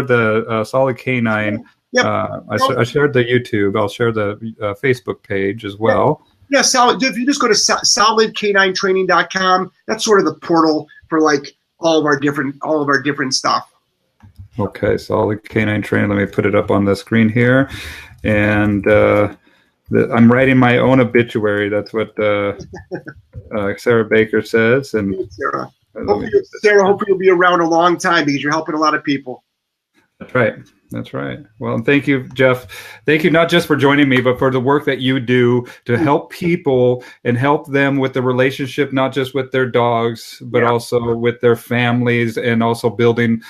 the Solid Canine. Yep. I shared the YouTube. I'll share the Facebook page as well. Yeah, if you just go to solidcaninetraining.com, that's sort of the portal for like all of our different stuff. Okay, Solid Canine Training. Let me put it up on the screen here, and I'm writing my own obituary. That's what Sarah Baker says. And Sarah, hopefully you'll be around a long time because you're helping a lot of people. That's right. Well, thank you, Jeff. Thank you not just for joining me, but for the work that you do to help people and help them with the relationship, not just with their dogs, but also with their families, and also building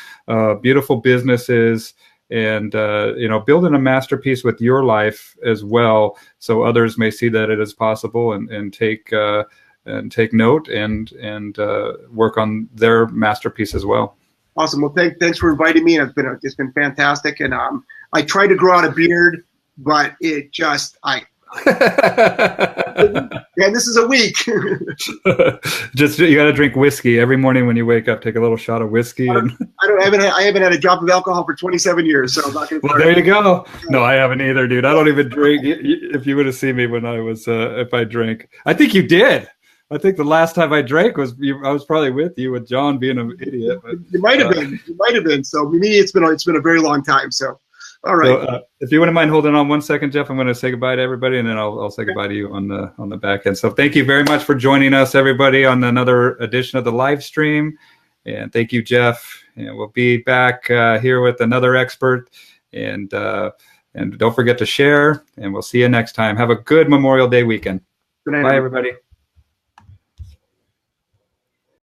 beautiful businesses and, building a masterpiece with your life as well. So others may see that it is possible and take note and work on their masterpiece as well. Awesome. Well, thanks for inviting me. And it's been fantastic. And I tried to grow out a beard, but it just and this is a week. Just you got to drink whiskey every morning when you wake up. Take a little shot of whiskey. I haven't had a drop of alcohol for 27 years. So I'm not going to. Well, there you go. No, I haven't either, dude. I don't even drink. If you would have seen me when I was, if I drank, I think you did. I think the last time I drank I was probably with you, with John being an idiot. But, you might have been. You might have been. So me, it's been a very long time. So, all right. So, if you wouldn't mind holding on 1 second, Jeff, I'm going to say goodbye to everybody, and then I'll say goodbye to you on the back end. So thank you very much for joining us, everybody, on another edition of the live stream. And thank you, Jeff. And we'll be back here with another expert. And don't forget to share. And we'll see you next time. Have a good Memorial Day weekend. Good night, bye, everybody.